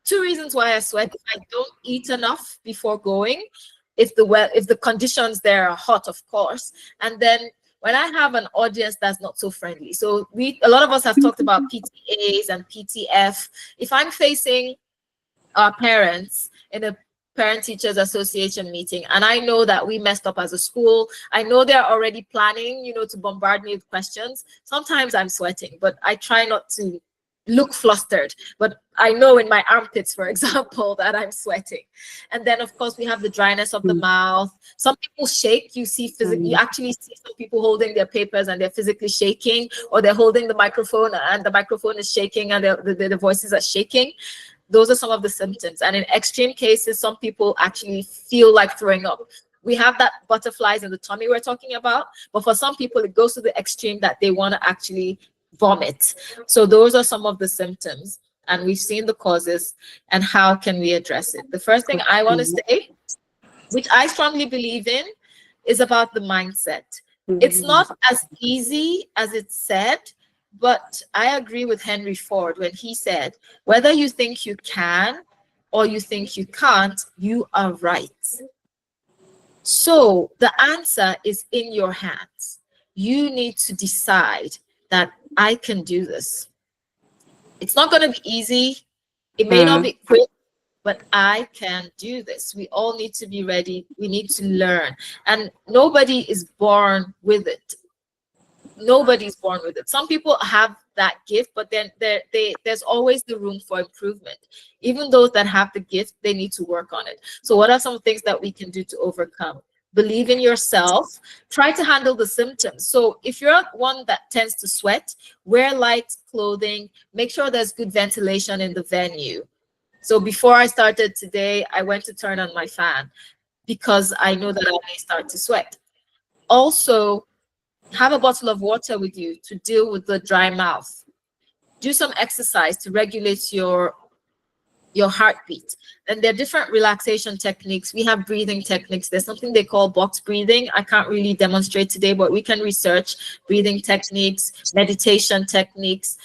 two reasons why I sweat. If I don't eat enough before going, if the conditions there are hot, of course, and then when I have an audience that's not so friendly. So a lot of us have talked about PTAs and PTF. If I'm facing our parents in a parent teachers association meeting, and I know that we messed up as a school, I know they're already planning, to bombard me with questions. Sometimes I'm sweating, but I try not to look flustered, but I know in my armpits, for example, that I'm sweating. And then of course we have the dryness of the mouth. Some people shake. You actually see some people holding their papers and they're physically shaking, or they're holding the microphone and the microphone is shaking and the voices are shaking. Those are some of the symptoms. And in extreme cases, some people actually feel like throwing up. We have that butterflies in the tummy we're talking about, but for some people it goes to the extreme that they want to actually vomit. So those are some of the symptoms, and we've seen the causes and how can we address it. The first thing I want to say, which I strongly believe in, is about the mindset. It's not as easy as it's said, but I agree with Henry Ford when he said, whether you think you can or you think you can't, you are right. So the answer is in your hands. You need to decide that I can do this. It's not going to be easy. It may not be quick, but I can do this. We all need to be ready. We need to learn. And nobody is born with it. Nobody's born with it. Some people have that gift, but then there's always the room for improvement. Even those that have the gift, they need to work on it. So what are some things that we can do to overcome? Believe in yourself. Try to handle the symptoms. So if you're one that tends to sweat, wear light clothing. Make sure there's good ventilation in the venue. So before I started today, I went to turn on my fan because I know that I may start to sweat. Also, have a bottle of water with you to deal with the dry mouth. Do some exercise to regulate your your heartbeat. And there are different relaxation techniques. We have breathing techniques. There's something they call box breathing. I can't really demonstrate today, but we can research breathing techniques, meditation techniques.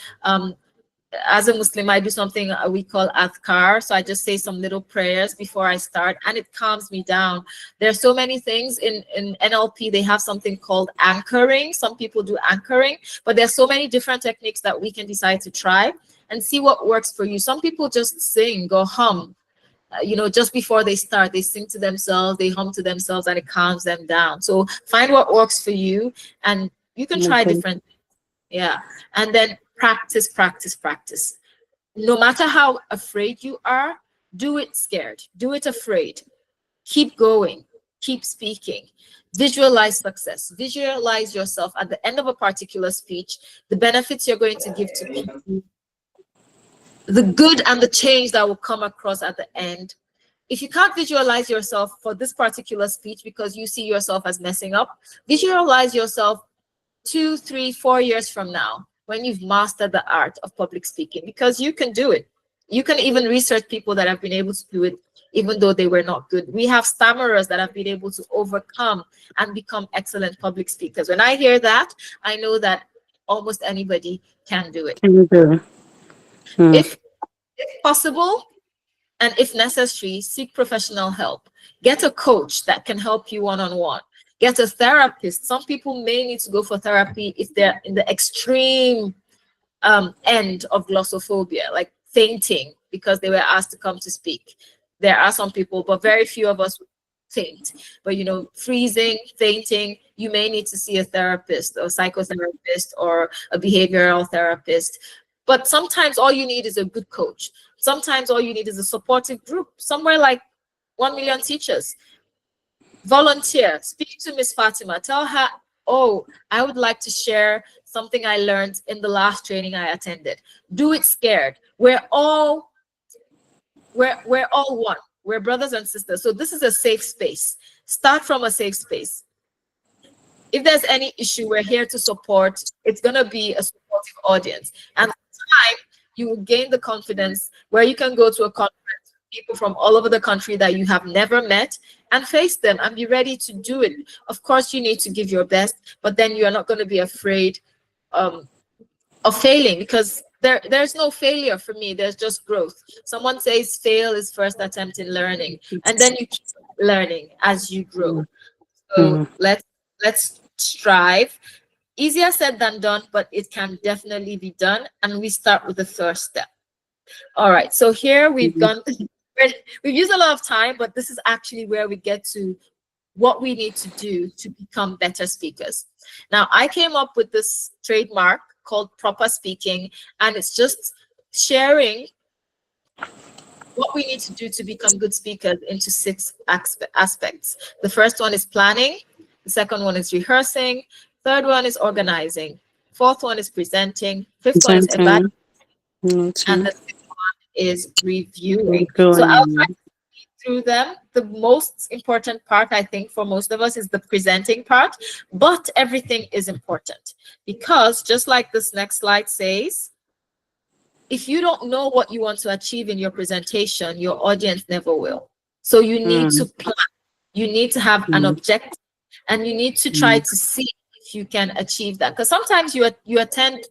As a Muslim, I do something we call adhkar. So I just say some little prayers before I start, and it calms me down. There are so many things in NLP. They have something called anchoring. Some people do anchoring, but there's so many different techniques that we can decide to try and see what works for you. Some people just sing or hum. Just before they start, they sing to themselves, they hum to themselves, and it calms them down. So find what works for you, and you can try Okay. different. Yeah. And then practice, practice, practice. No matter how afraid you are, do it scared, do it afraid. Keep going, keep speaking. Visualize success. Visualize yourself at the end of a particular speech, the benefits you're going to give to people, the good and the change that will come across at the end. If you can't visualize yourself for this particular speech because you see yourself as messing up, visualize yourself 2, 3, 4 years from now, when you've mastered the art of public speaking, because you can do it. You can even research people that have been able to do it, even though they were not good. We have stammerers that have been able to overcome and become excellent public speakers. When I hear that, I know that almost anybody can do it. Can you do? Mm. If possible, and if necessary, seek professional help. Get a coach that can help you one-on-one. Get a therapist. Some people may need to go for therapy if they're in the extreme end of glossophobia, like fainting because they were asked to come to speak. There are some people, but very few of us faint. But freezing, fainting, you may need to see a therapist or psychotherapist or a behavioral therapist. But sometimes all you need is a good coach. Sometimes all you need is a supportive group, somewhere like 1 million teachers. Volunteer, speak to Miss Fatima, tell her, oh, I would like to share something I learned in the last training I attended. Do it scared. We're all one. We're brothers and sisters. So this is a safe space. Start from a safe space. If there's any issue, we're here to support. It's going to be a supportive audience. And time, you will gain the confidence where you can go to a conference with people from all over the country that you have never met and face them and be ready to do it. Of course, you need to give your best, but then you are not going to be afraid of failing, because there's no failure for me. There's just growth. Someone says fail is first attempt in learning, and then you keep learning as you grow. So let's strive. Easier said than done, but it can definitely be done. And we start with the first step. All right. So here we've used a lot of time, but this is actually where we get to what we need to do to become better speakers. Now, I came up with this trademark called proper speaking, and it's just sharing what we need to do to become good speakers into 6 aspects. The first one is planning. The second one is rehearsing. Third one is organizing. Fourth one is presenting. Fifth one is evaluating. And the sixth one is reviewing. So I'll try to read through them. The most important part, I think, for most of us is the presenting part, but everything is important, because just like this next slide says, if you don't know what you want to achieve in your presentation, your audience never will. So you need to plan. You need to have an objective, and you need to try to see if you can achieve that. Because sometimes you attend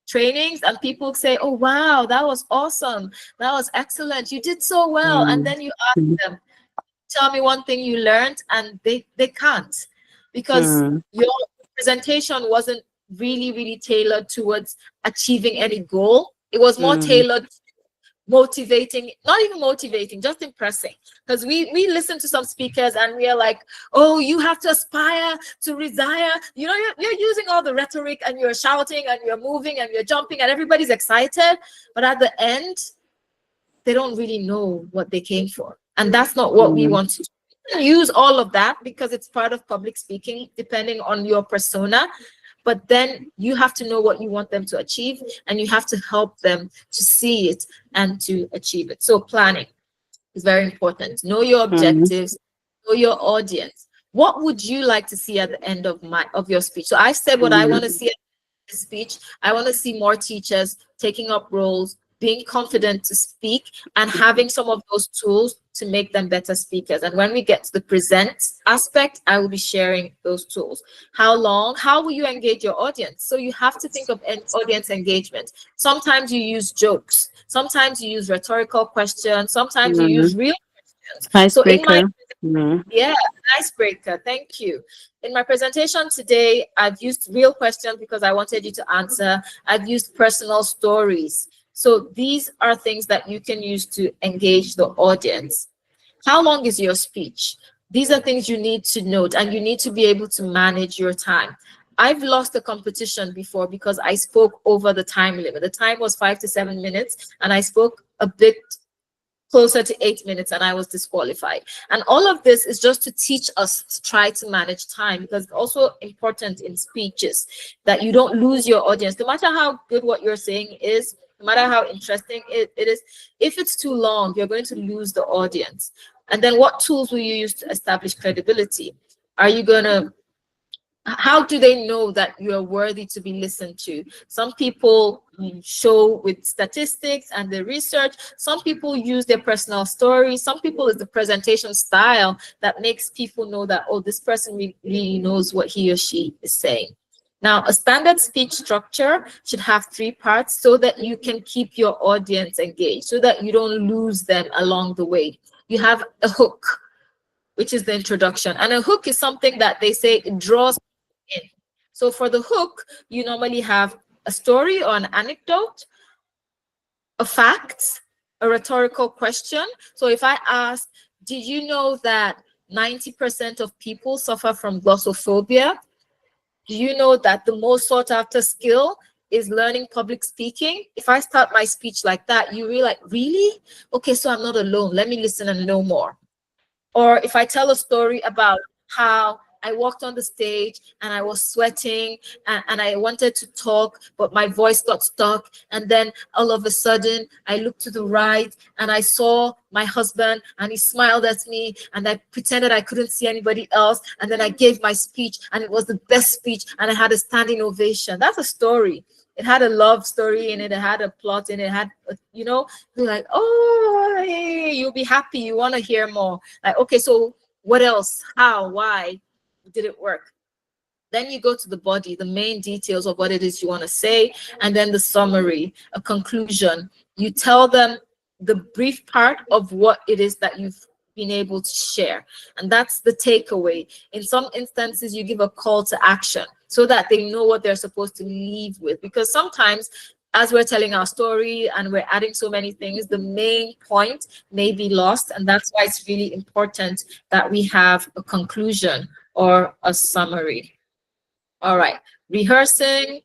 trainings and people say, oh, wow, that was awesome. That was excellent. You did so well. And then you ask them, tell me one thing you learned, and they can't, because your presentation wasn't really tailored towards achieving any goal. It was more tailored to motivating, not even motivating, just impressing. Because we listen to some speakers and we are like, oh, you have to aspire to desire. You're using all the rhetoric, and you're shouting and you're moving and you're jumping and everybody's excited. But at the end, they don't really know what they came for. And that's not what we want to do. You can use all of that because it's part of public speaking, depending on your persona. But then you have to know what you want them to achieve, and you have to help them to see it and to achieve it. So planning is very important. Know your objectives, know your audience. What would you like to see at the end of your speech? So I said what I want to see at the speech. I want to see more teachers taking up roles being confident to speak, and having some of those tools to make them better speakers. And when we get to the present aspect, I will be sharing those tools. How long? How will you engage your audience? So you have to think of an audience engagement. Sometimes you use jokes, sometimes you use rhetorical questions, sometimes you use Mm. real questions. So in my, Icebreaker. Mm. yeah, icebreaker. Thank you. In my presentation today, I've used real questions because I wanted you to answer. I've used personal stories. So these are things that you can use to engage the audience. How long is your speech? These are things you need to note, and you need to be able to manage your time. I've lost a competition before because I spoke over the time limit. The time was 5 to 7 minutes, and I spoke a bit closer to 8 minutes, and I was disqualified. And all of this is just to teach us to try to manage time, because it's also important in speeches that you don't lose your audience. No matter how good what you're saying is, no matter how interesting it is, if it's too long, you're going to lose the audience. And then what tools will you use to establish credibility? Are you going to, how do they know that you are worthy to be listened to? Some people show with statistics and the research. Some people use their personal stories. Some people is the presentation style that makes people know that, oh, this person really knows what he or she is saying. Now, a standard speech structure should have 3 parts so that you can keep your audience engaged, so that you don't lose them along the way. You have a hook, which is the introduction. And a hook is something that they say it draws in. So for the hook, you normally have a story or an anecdote, a fact, a rhetorical question. So if I ask, did you know that 90% of people suffer from glossophobia? Do you know that the most sought after skill is learning public speaking? If I start my speech like that, you realize, really? Okay, so I'm not alone. Let me listen and know more. Or if I tell a story about how I walked on the stage and I was sweating, and I wanted to talk, but my voice got stuck. And then all of a sudden, I looked to the right and I saw my husband and he smiled at me, and I pretended I couldn't see anybody else. And then I gave my speech, and it was the best speech, and I had a standing ovation. That's a story. It had a love story in it. It had a plot in it. It had, you're like, oh, hey, you'll be happy. You want to hear more. Like, okay, so what else? How? Why did it work? Then you go to the body, the main details of what it is you want to say, and then the summary, a conclusion. You tell them the brief part of what it is that you've been able to share. And that's the takeaway. In some instances, you give a call to action so that they know what they're supposed to leave with. Because sometimes, as we're telling our story and we're adding so many things, the main point may be lost. And that's why it's really important that we have a conclusion or a summary. All right, rehearse in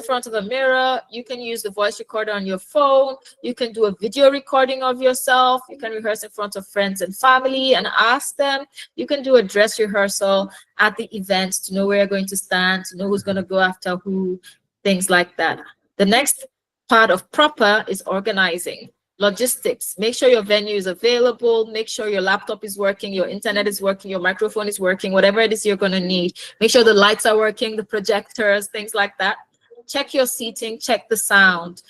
front of the mirror. You can use the voice recorder on your phone. You can do a video recording of yourself. You can rehearse in front of friends and family and ask them. You can do a dress rehearsal at the event to know where you're going to stand, to know who's going to go after who, things like that. The next part of proper is organizing. Logistics. Make sure your venue is available. Make sure your laptop is working, your internet is working, your microphone is working, whatever it is you're going to need. Make sure the lights are working, the projectors, things like that. Check your seating, check the sound.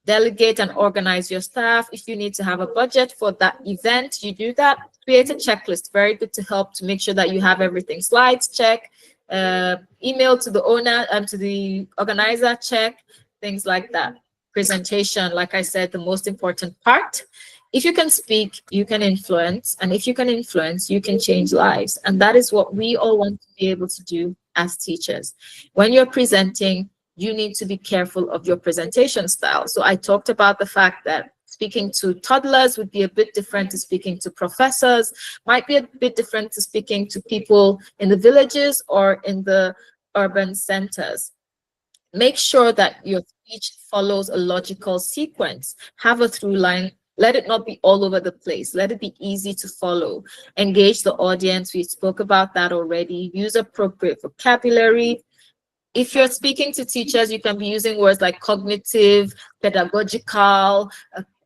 Delegate and organize your staff. If you need to have a budget for that event, you do that. Create a checklist. Very good to help to make sure that you have everything. Slides, check. Email to the owner and to the organizer, check. Things like that. Presentation, like I said, the most important part. If you can speak, you can influence. And if you can influence, you can change lives. And that is what we all want to be able to do as teachers. When you're presenting, you need to be careful of your presentation style. So I talked about the fact that speaking to toddlers would be a bit different to speaking to professors, might be a bit different to speaking to people in the villages or in the urban centers. Make sure that your speech follows a logical sequence. Have a through line. Let it not be all over the place. Let it be easy to follow. Engage the audience. We spoke about that already. Use appropriate vocabulary. If you're speaking to teachers, you can be using words like cognitive, pedagogical,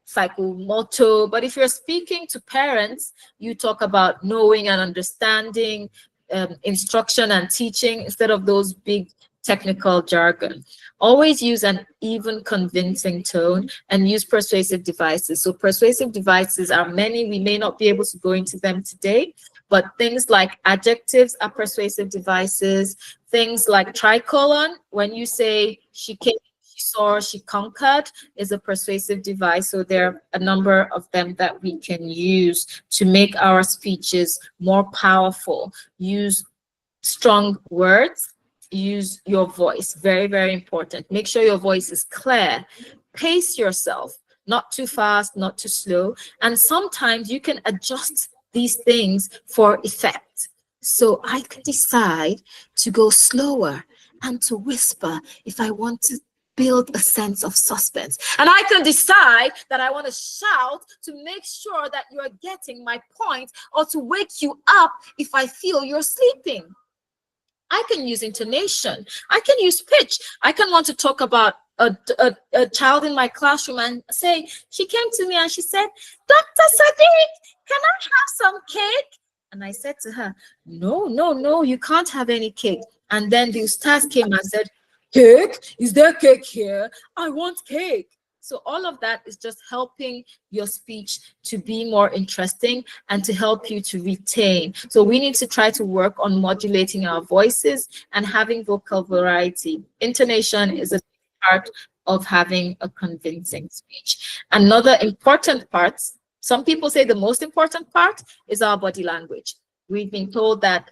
psychomotor. But if you're speaking to parents, you talk about knowing and understanding, instruction and teaching instead of those big technical jargon. Always use an even, convincing tone and use persuasive devices. So persuasive devices are many. We may not be able to go into them today, but things like adjectives are persuasive devices. Things like tricolon, when you say she came, she saw, she conquered, is a persuasive device. So there are a number of them that we can use to make our speeches more powerful. Use strong words, use your voice. Very, very important. Make sure your voice is clear. Pace yourself, not too fast, not too slow. And sometimes you can adjust these things for effect. So I can decide to go slower and to whisper if I want to build a sense of suspense. And I can decide that I want to shout to make sure that you're getting my point, or to wake you up if I feel you're sleeping. I can use intonation. I can use pitch. I can want to talk about a child in my classroom and say, she came to me and she said, Dr. Sadiq, can I have some cake? And I said to her, no, no, no, you can't have any cake. And then the ustaz came and said, cake? Is there cake here? I want cake. So all of that is just helping your speech to be more interesting and to help you to retain. So we need to try to work on modulating our voices and having vocal variety. Intonation is a part of having a convincing speech. Another important part, some people say the most important part, is our body language. We've been told that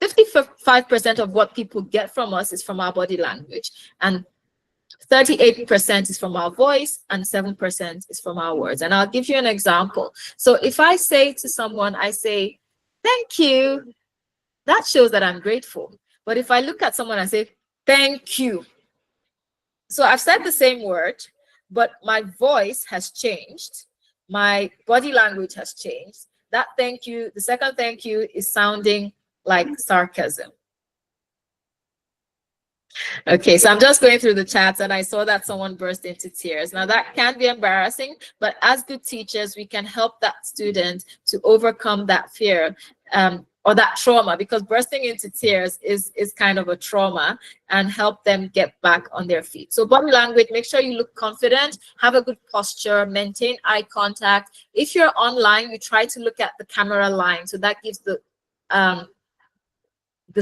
55% of what people get from us is from our body language, and 38% is from our voice, and 7% is from our words. And I'll give you an example. So if I say to someone, I say, thank you, that shows that I'm grateful. But if I look at someone and say, thank you, so I've said the same word, but my voice has changed. My body language has changed. That thank you, the second thank you, is sounding like sarcasm. Okay, so I'm just going through the chats and I saw that someone burst into tears. Now that can be embarrassing, but as good teachers, we can help that student to overcome that fear or that trauma, because bursting into tears is kind of a trauma, and help them get back on their feet. So body language, make sure you look confident, have a good posture, maintain eye contact. If you're online, you try to look at the camera line. So that gives the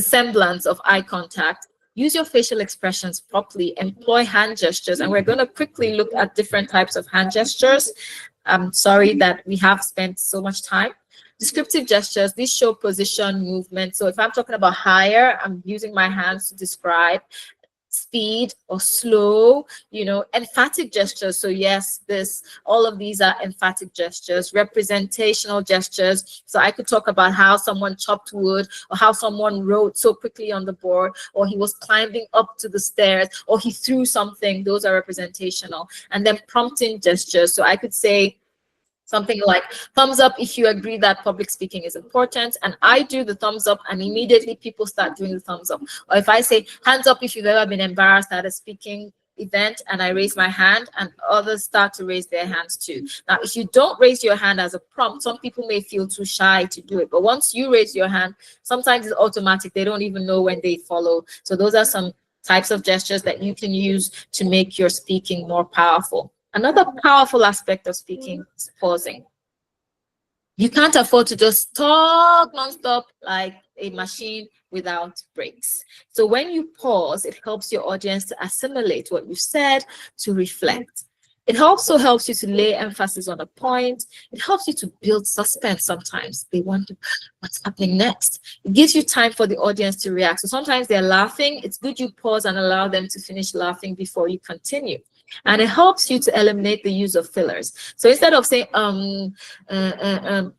semblance of eye contact. Use your facial expressions properly, employ hand gestures, and we're going to quickly look at different types of hand gestures. I'm sorry that we have spent so much time. Descriptive gestures, these show position, movement. So if I'm talking about higher, I'm using my hands to describe. Speed or slow, emphatic gestures. So yes, all of these are emphatic gestures. Representational gestures. So I could talk about how someone chopped wood, or how someone wrote so quickly on the board, or he was climbing up to the stairs, or he threw something. Those are representational. And then prompting gestures. So I could say something like thumbs up if you agree that public speaking is important, and I do the thumbs up and immediately people start doing the thumbs up. Or if I say hands up if you've ever been embarrassed at a speaking event, and I raise my hand and others start to raise their hands too. Now if you don't raise your hand as a prompt, some people may feel too shy to do it, but once you raise your hand, sometimes it's automatic. They don't even know when they follow. So those are some types of gestures that you can use to make your speaking more powerful. Another powerful aspect of speaking is pausing. You can't afford to just talk nonstop like a machine without breaks. So when you pause, it helps your audience to assimilate what you said, to reflect. It also helps you to lay emphasis on a point. It helps you to build suspense sometimes. They wonder what's happening next. It gives you time for the audience to react. So sometimes they're laughing. It's good you pause and allow them to finish laughing before you continue. And it helps you to eliminate the use of fillers. So instead of saying,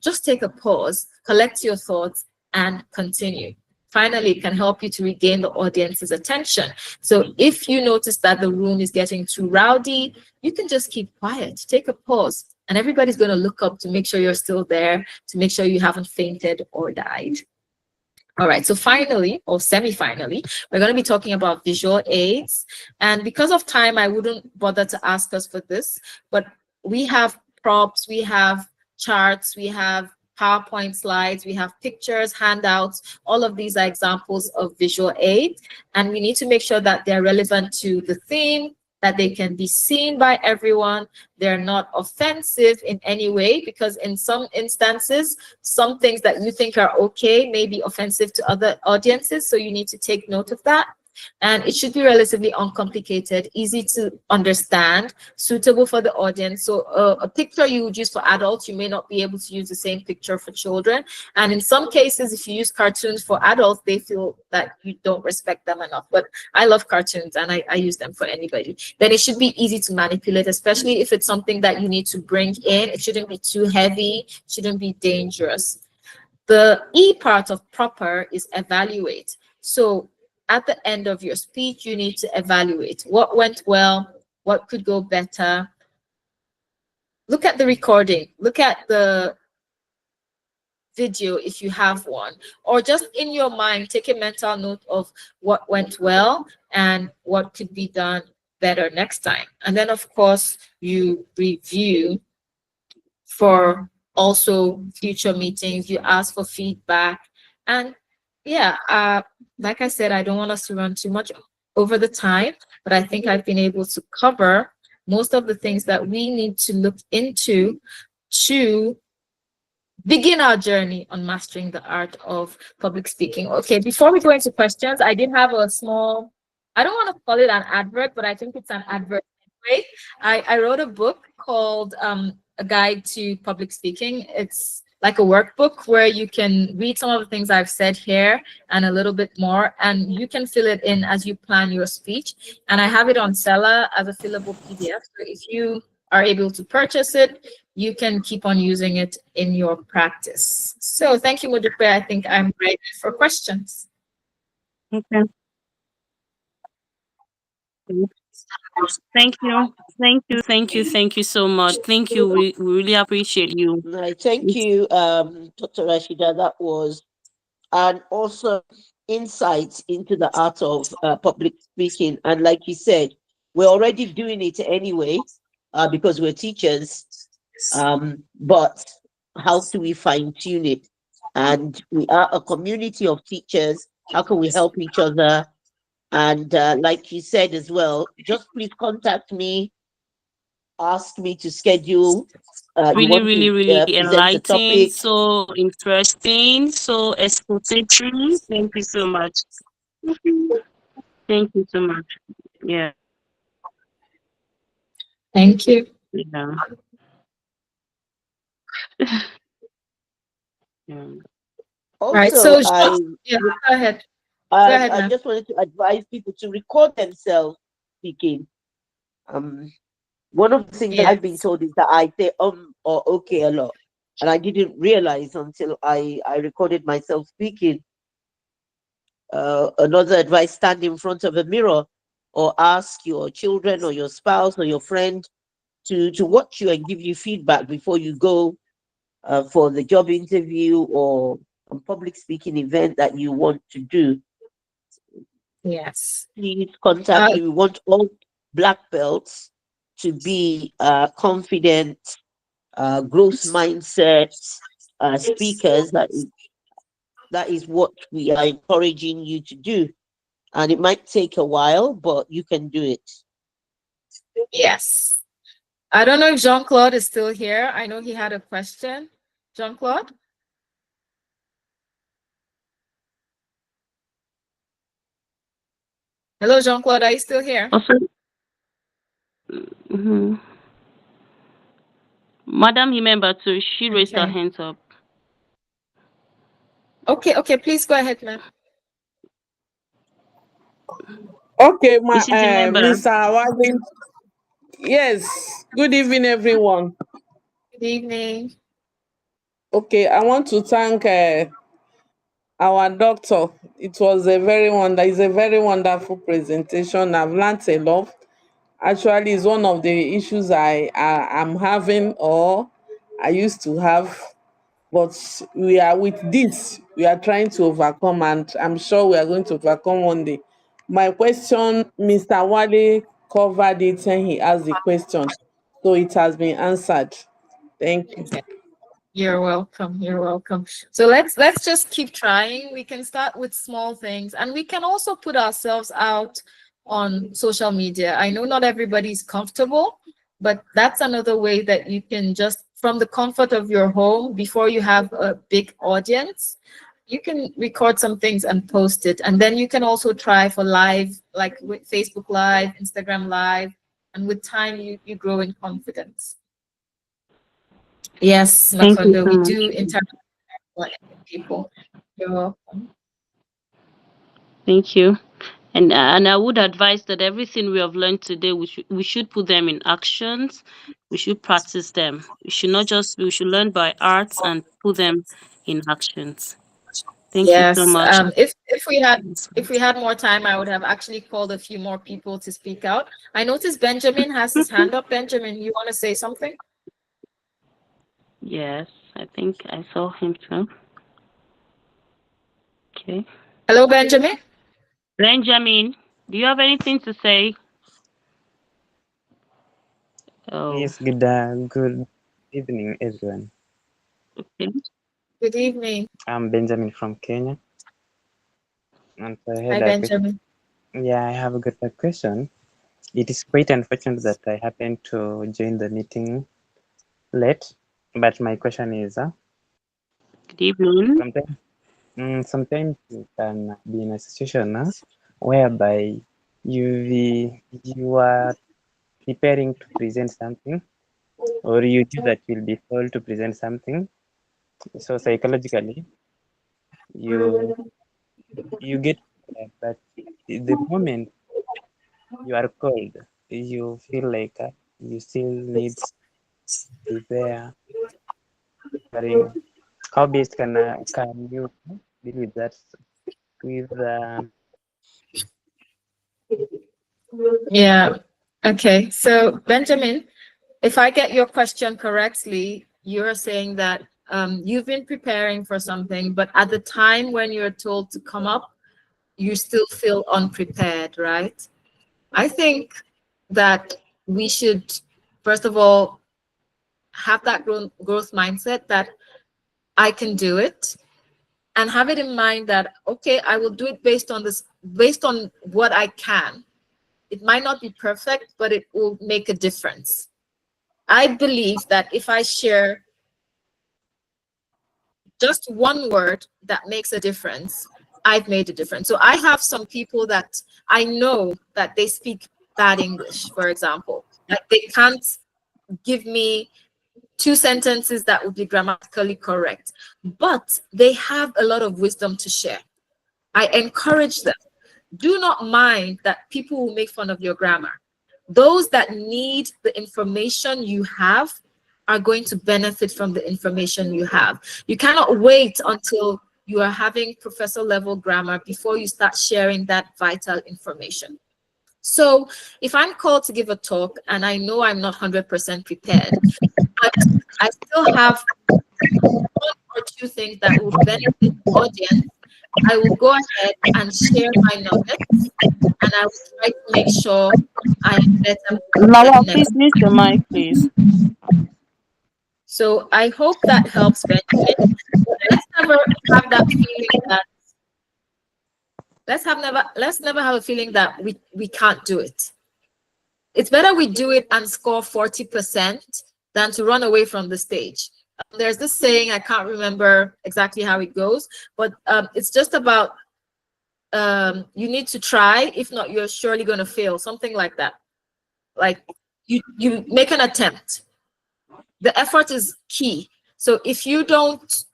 just take a pause, collect your thoughts, and continue. Finally, it can help you to regain the audience's attention. So if you notice that the room is getting too rowdy, you can just keep quiet, take a pause, and everybody's going to look up to make sure you're still there, to make sure you haven't fainted or died. All right, so finally, or semi-finally, we're going to be talking about visual aids. And because of time, I wouldn't bother to ask us for this, but we have props, we have charts, we have PowerPoint slides, we have pictures, handouts. All of these are examples of visual aids. And we need to make sure that they're relevant to the theme, that they can be seen by everyone. They're not offensive in any way, because in some instances, some things that you think are okay may be offensive to other audiences. So you need to take note of that. And it should be relatively uncomplicated, easy to understand, suitable for the audience. So a picture you would use for adults, you may not be able to use the same picture for children. And in some cases, if you use cartoons for adults, they feel that you don't respect them enough. But I love cartoons, and I use them for anybody. Then it should be easy to manipulate, especially if it's something that you need to bring in. It shouldn't be too heavy, shouldn't be dangerous. The E part of proper is evaluate. So at the end of your speech, you need to evaluate what went well, what could go better. Look at the recording, look at the video if you have one, or just in your mind, take a mental note of what went well and what could be done better next time. And then, of course, you review for also future meetings, you ask for feedback. And yeah, like I said, I don't want us to run too much over the time, but I think I've been able to cover most of the things that we need to look into to begin our journey on mastering the art of public speaking. Okay, before we go into questions, I did have a small, I don't want to call it an advert, but I think it's an advert anyway. I wrote a book called A Guide to Public Speaking. It's like a workbook where you can read some of the things I've said here and a little bit more, and you can fill it in as you plan your speech. And I have it on Seller as a fillable PDF. So if you are able to purchase it, you can keep on using it in your practice. So thank you, Mudupe. I think I'm ready for questions. Okay. Thank you. Thank you so much. Thank you. We really appreciate you. Right, thank you, Dr. Rasheedah. That was an awesome insight into the art of public speaking. And like you said, we're already doing it anyway because we're teachers. But how do we fine tune it? And we are a community of teachers. How can we help each other? And like you said as well, just please contact me, ask me to schedule. You Really, want really, to really present a enlightening, topic. so interesting, so expository. Thank you so much. Thank you so much. Yeah. Thank you. Yeah. Yeah. Right. Also, So, yeah, go ahead. Go ahead, I ma'am. just wanted to advise people to record themselves speaking. Um, One of the things that I've been Yes. told is that I say or okay a lot, and I didn't realize until I recorded myself speaking. Another advice: stand in front of a mirror, or ask your children or your spouse or your friend to watch you and give you feedback before you go for the job interview or a public speaking event that you want to do. Yes. Please contact me. We want all black belts to be confident, growth mindset speakers. That is what we are encouraging you to do, and it might take a while, but you can do it. Yes. I don't know if Jean-Claude is still here. I know he had a question. Jean-Claude? Hello, Jean-Claude. Are you still here? Also, Madam, remember to she raised her Okay. hands up. Okay. Please go ahead, ma'am. Okay, Mrs. Remember. Mr. Awadi. Yes. Good evening, everyone. Good evening. Okay, I want to thank our doctor. It's a very wonderful presentation. I've learned a lot. Actually, it's one of the issues I am having or I used to have. But we are trying to overcome, and I'm sure we are going to overcome one day. My question, Mr. Wale covered it when he asked the question, so it has been answered. Thank you. Okay. You're welcome. You're welcome. So let's just keep trying. We can start with small things, and we can also put ourselves out on social media. I know not everybody's comfortable, but that's another way that you can just from the comfort of your home before you have a big audience, you can record some things and post it. And then you can also try for live, like with Facebook Live, Instagram Live, and with time you grow in confidence. Yes, Thank you Makondo, so we much. do interact with people. You're welcome. Thank you. And I would advise that everything we have learned today, we should put them in actions. We should practice them. We should learn by arts and put them in actions. Thank you so Yes. much. If we had more time, I would have actually called a few more people to speak out. I noticed Benjamin has his hand up. Benjamin, you want to say something? Yes, I think I saw him too. Okay. Hello, Benjamin. Benjamin, do you have anything to say? Oh, Yes, good evening, everyone. okay. Good evening. I'm Benjamin from Kenya, and I Hi, had a question. Benjamin. Yeah, I have got a question. It is quite unfortunate that I happened to join the meeting late, but my question is, Good evening. sometimes, sometimes you can be in a situation whereby you are preparing to present something, or you knew that you'll be told to present something. So psychologically, you you get prepared, but the moment you are cold, you feel like you still need to prepare. Wondering how best can you deal with that with Yeah. Okay. So, Benjamin, if I get your question correctly, you're saying that you've been preparing for something, but at the time when you're told to come up, you still feel unprepared, right? I think that we should, first of all, have that growth mindset that I can do it, and have it in mind that, okay, I will do it based on what I can. It might not be perfect, but it will make a difference. I believe that if I share just one word that makes a difference, I've made a difference. So I have some people that I know that they speak bad English, for example. Like they can't give me two sentences that would be grammatically correct, but they have a lot of wisdom to share. I encourage them. Do not mind that people will make fun of your grammar. Those that need the information you have are going to benefit from the information you have. You cannot wait until you are having professor level grammar before you start sharing that vital information. So if I'm called to give a talk and I know I'm not 100% prepared, but I still have one or two things that would benefit the audience, I will go ahead and share my nuggets, and I will try to make sure I am better prepared Lala, next. please mute your mic, please. So I hope that helps, Benjamin. Let's never have that feeling that let's never have a feeling that we can't do it. It's better we do it and score 40% than to run away from the stage. There's this saying, I can't remember exactly how it goes, but it's just about you need to try. If not, you're surely going to fail. Something like that. Like you make an attempt. The effort is key. So if you don't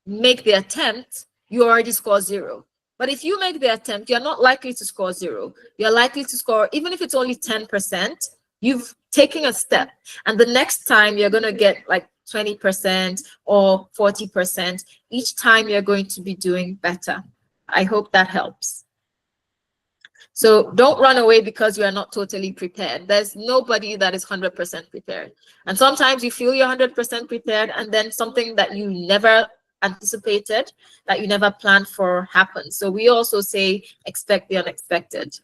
make the attempt, you already score zero. But if you make the attempt, you're not likely to score zero. You're likely to score, even if it's only 10%, you've taken a step. And the next time you're going to get like 20% or 40%. Each time you're going to be doing better. I hope that helps. So don't run away because you are not totally prepared. There's nobody that is 100% prepared. And sometimes you feel you're 100% prepared, and then something that you never anticipated, that you never planned for happens. So we also say expect the unexpected.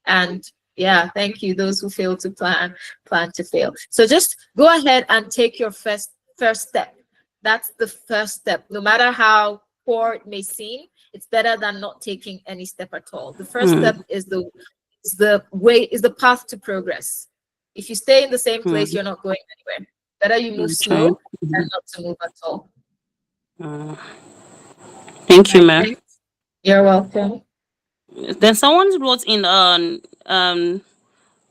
And yeah, thank you. Those who fail to plan to fail. So just go ahead and take your first step. That's the first step. No matter how poor it may seem, it's better than not taking any step at all. The first step Mm, is the way, is the path to progress. If you stay in the same place, mm, you're not going anywhere. Better you move okay. slow than not to move at all. Mm. Thank you, I ma. think you're welcome. Then someone wrote in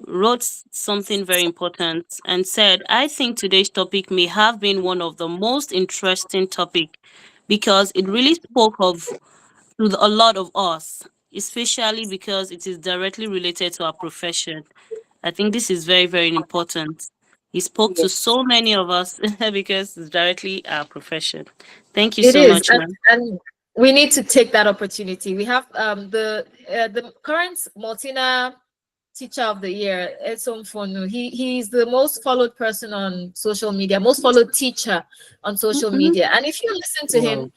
wrote something very important and said, I think today's topic may have been one of the most interesting topic because it really spoke of to a lot of us, especially because it is directly related to our profession. I think this is very, very important. He spoke to so many of us because it's directly our profession. Thank you It so is, much, ma'am. and we need to take that opportunity. We have the current Maltina Teacher of the Year, Edson Fonu. He's the most followed person on social media, most followed teacher on social Mhm. media. And if you listen to him,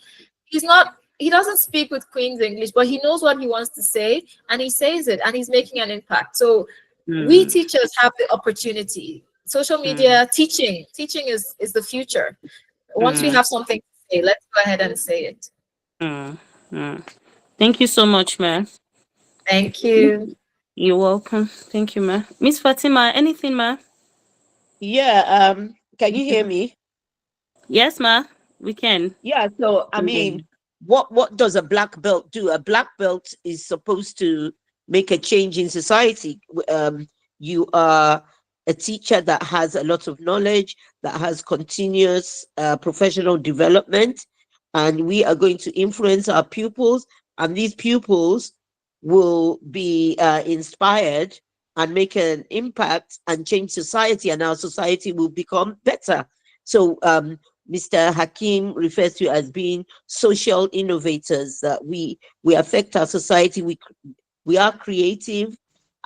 Wow. he doesn't speak with Queen's English, but he knows what he wants to say and he says it and he's making an impact. So we Mm, teachers have the opportunity. Social mm, media teaching is the future. Once we mm, have something to say, let's go ahead and say it. mm, mm. Thank you so much, ma'am. Thank you. You're welcome. Thank you, ma'am. Miss Fatima, anything, ma'am? Yeah, can you hear me? Yes, ma'am. We can. Yeah, so I mean, what does a black belt do? A black belt is supposed to make a change in society. You are a teacher that has a lot of knowledge, that has continuous professional development, and we are going to influence our pupils, and these pupils will be inspired and make an impact and change society, and our society will become better. So Mr. Hakim refers to as being social innovators, that we affect our society, we are creative,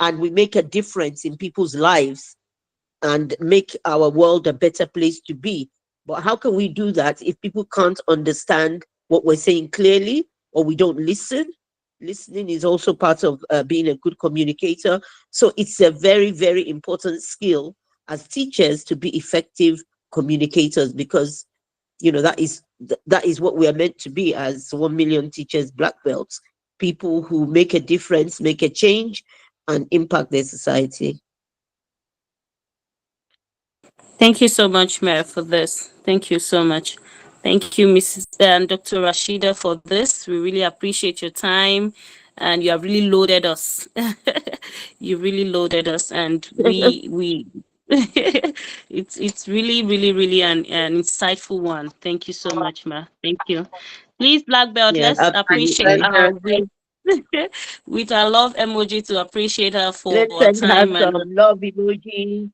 and we make a difference in people's lives and make our world a better place to be. But how can we do that if people can't understand what we're saying clearly, or we don't listen? Listening is also part of being a good communicator. So it's a very, very important skill as teachers to be effective communicators, because that is what we are meant to be as 1 million teachers black belts, people who make a difference, make a change, and impact their society. Thank you so much, Mary, for this. Thank you so much. Thank you, Mrs. Dr. Rasheedah, for this. We really appreciate your time, and you have really loaded us. You really loaded us, and we it's really, really, really an insightful one. Thank you so much, ma. Thank you. Please, Black Belt, Yeah, let's My appreciate absolutely. our pleasure. with with our love emoji to appreciate her for Let's her send her time and some love emoji.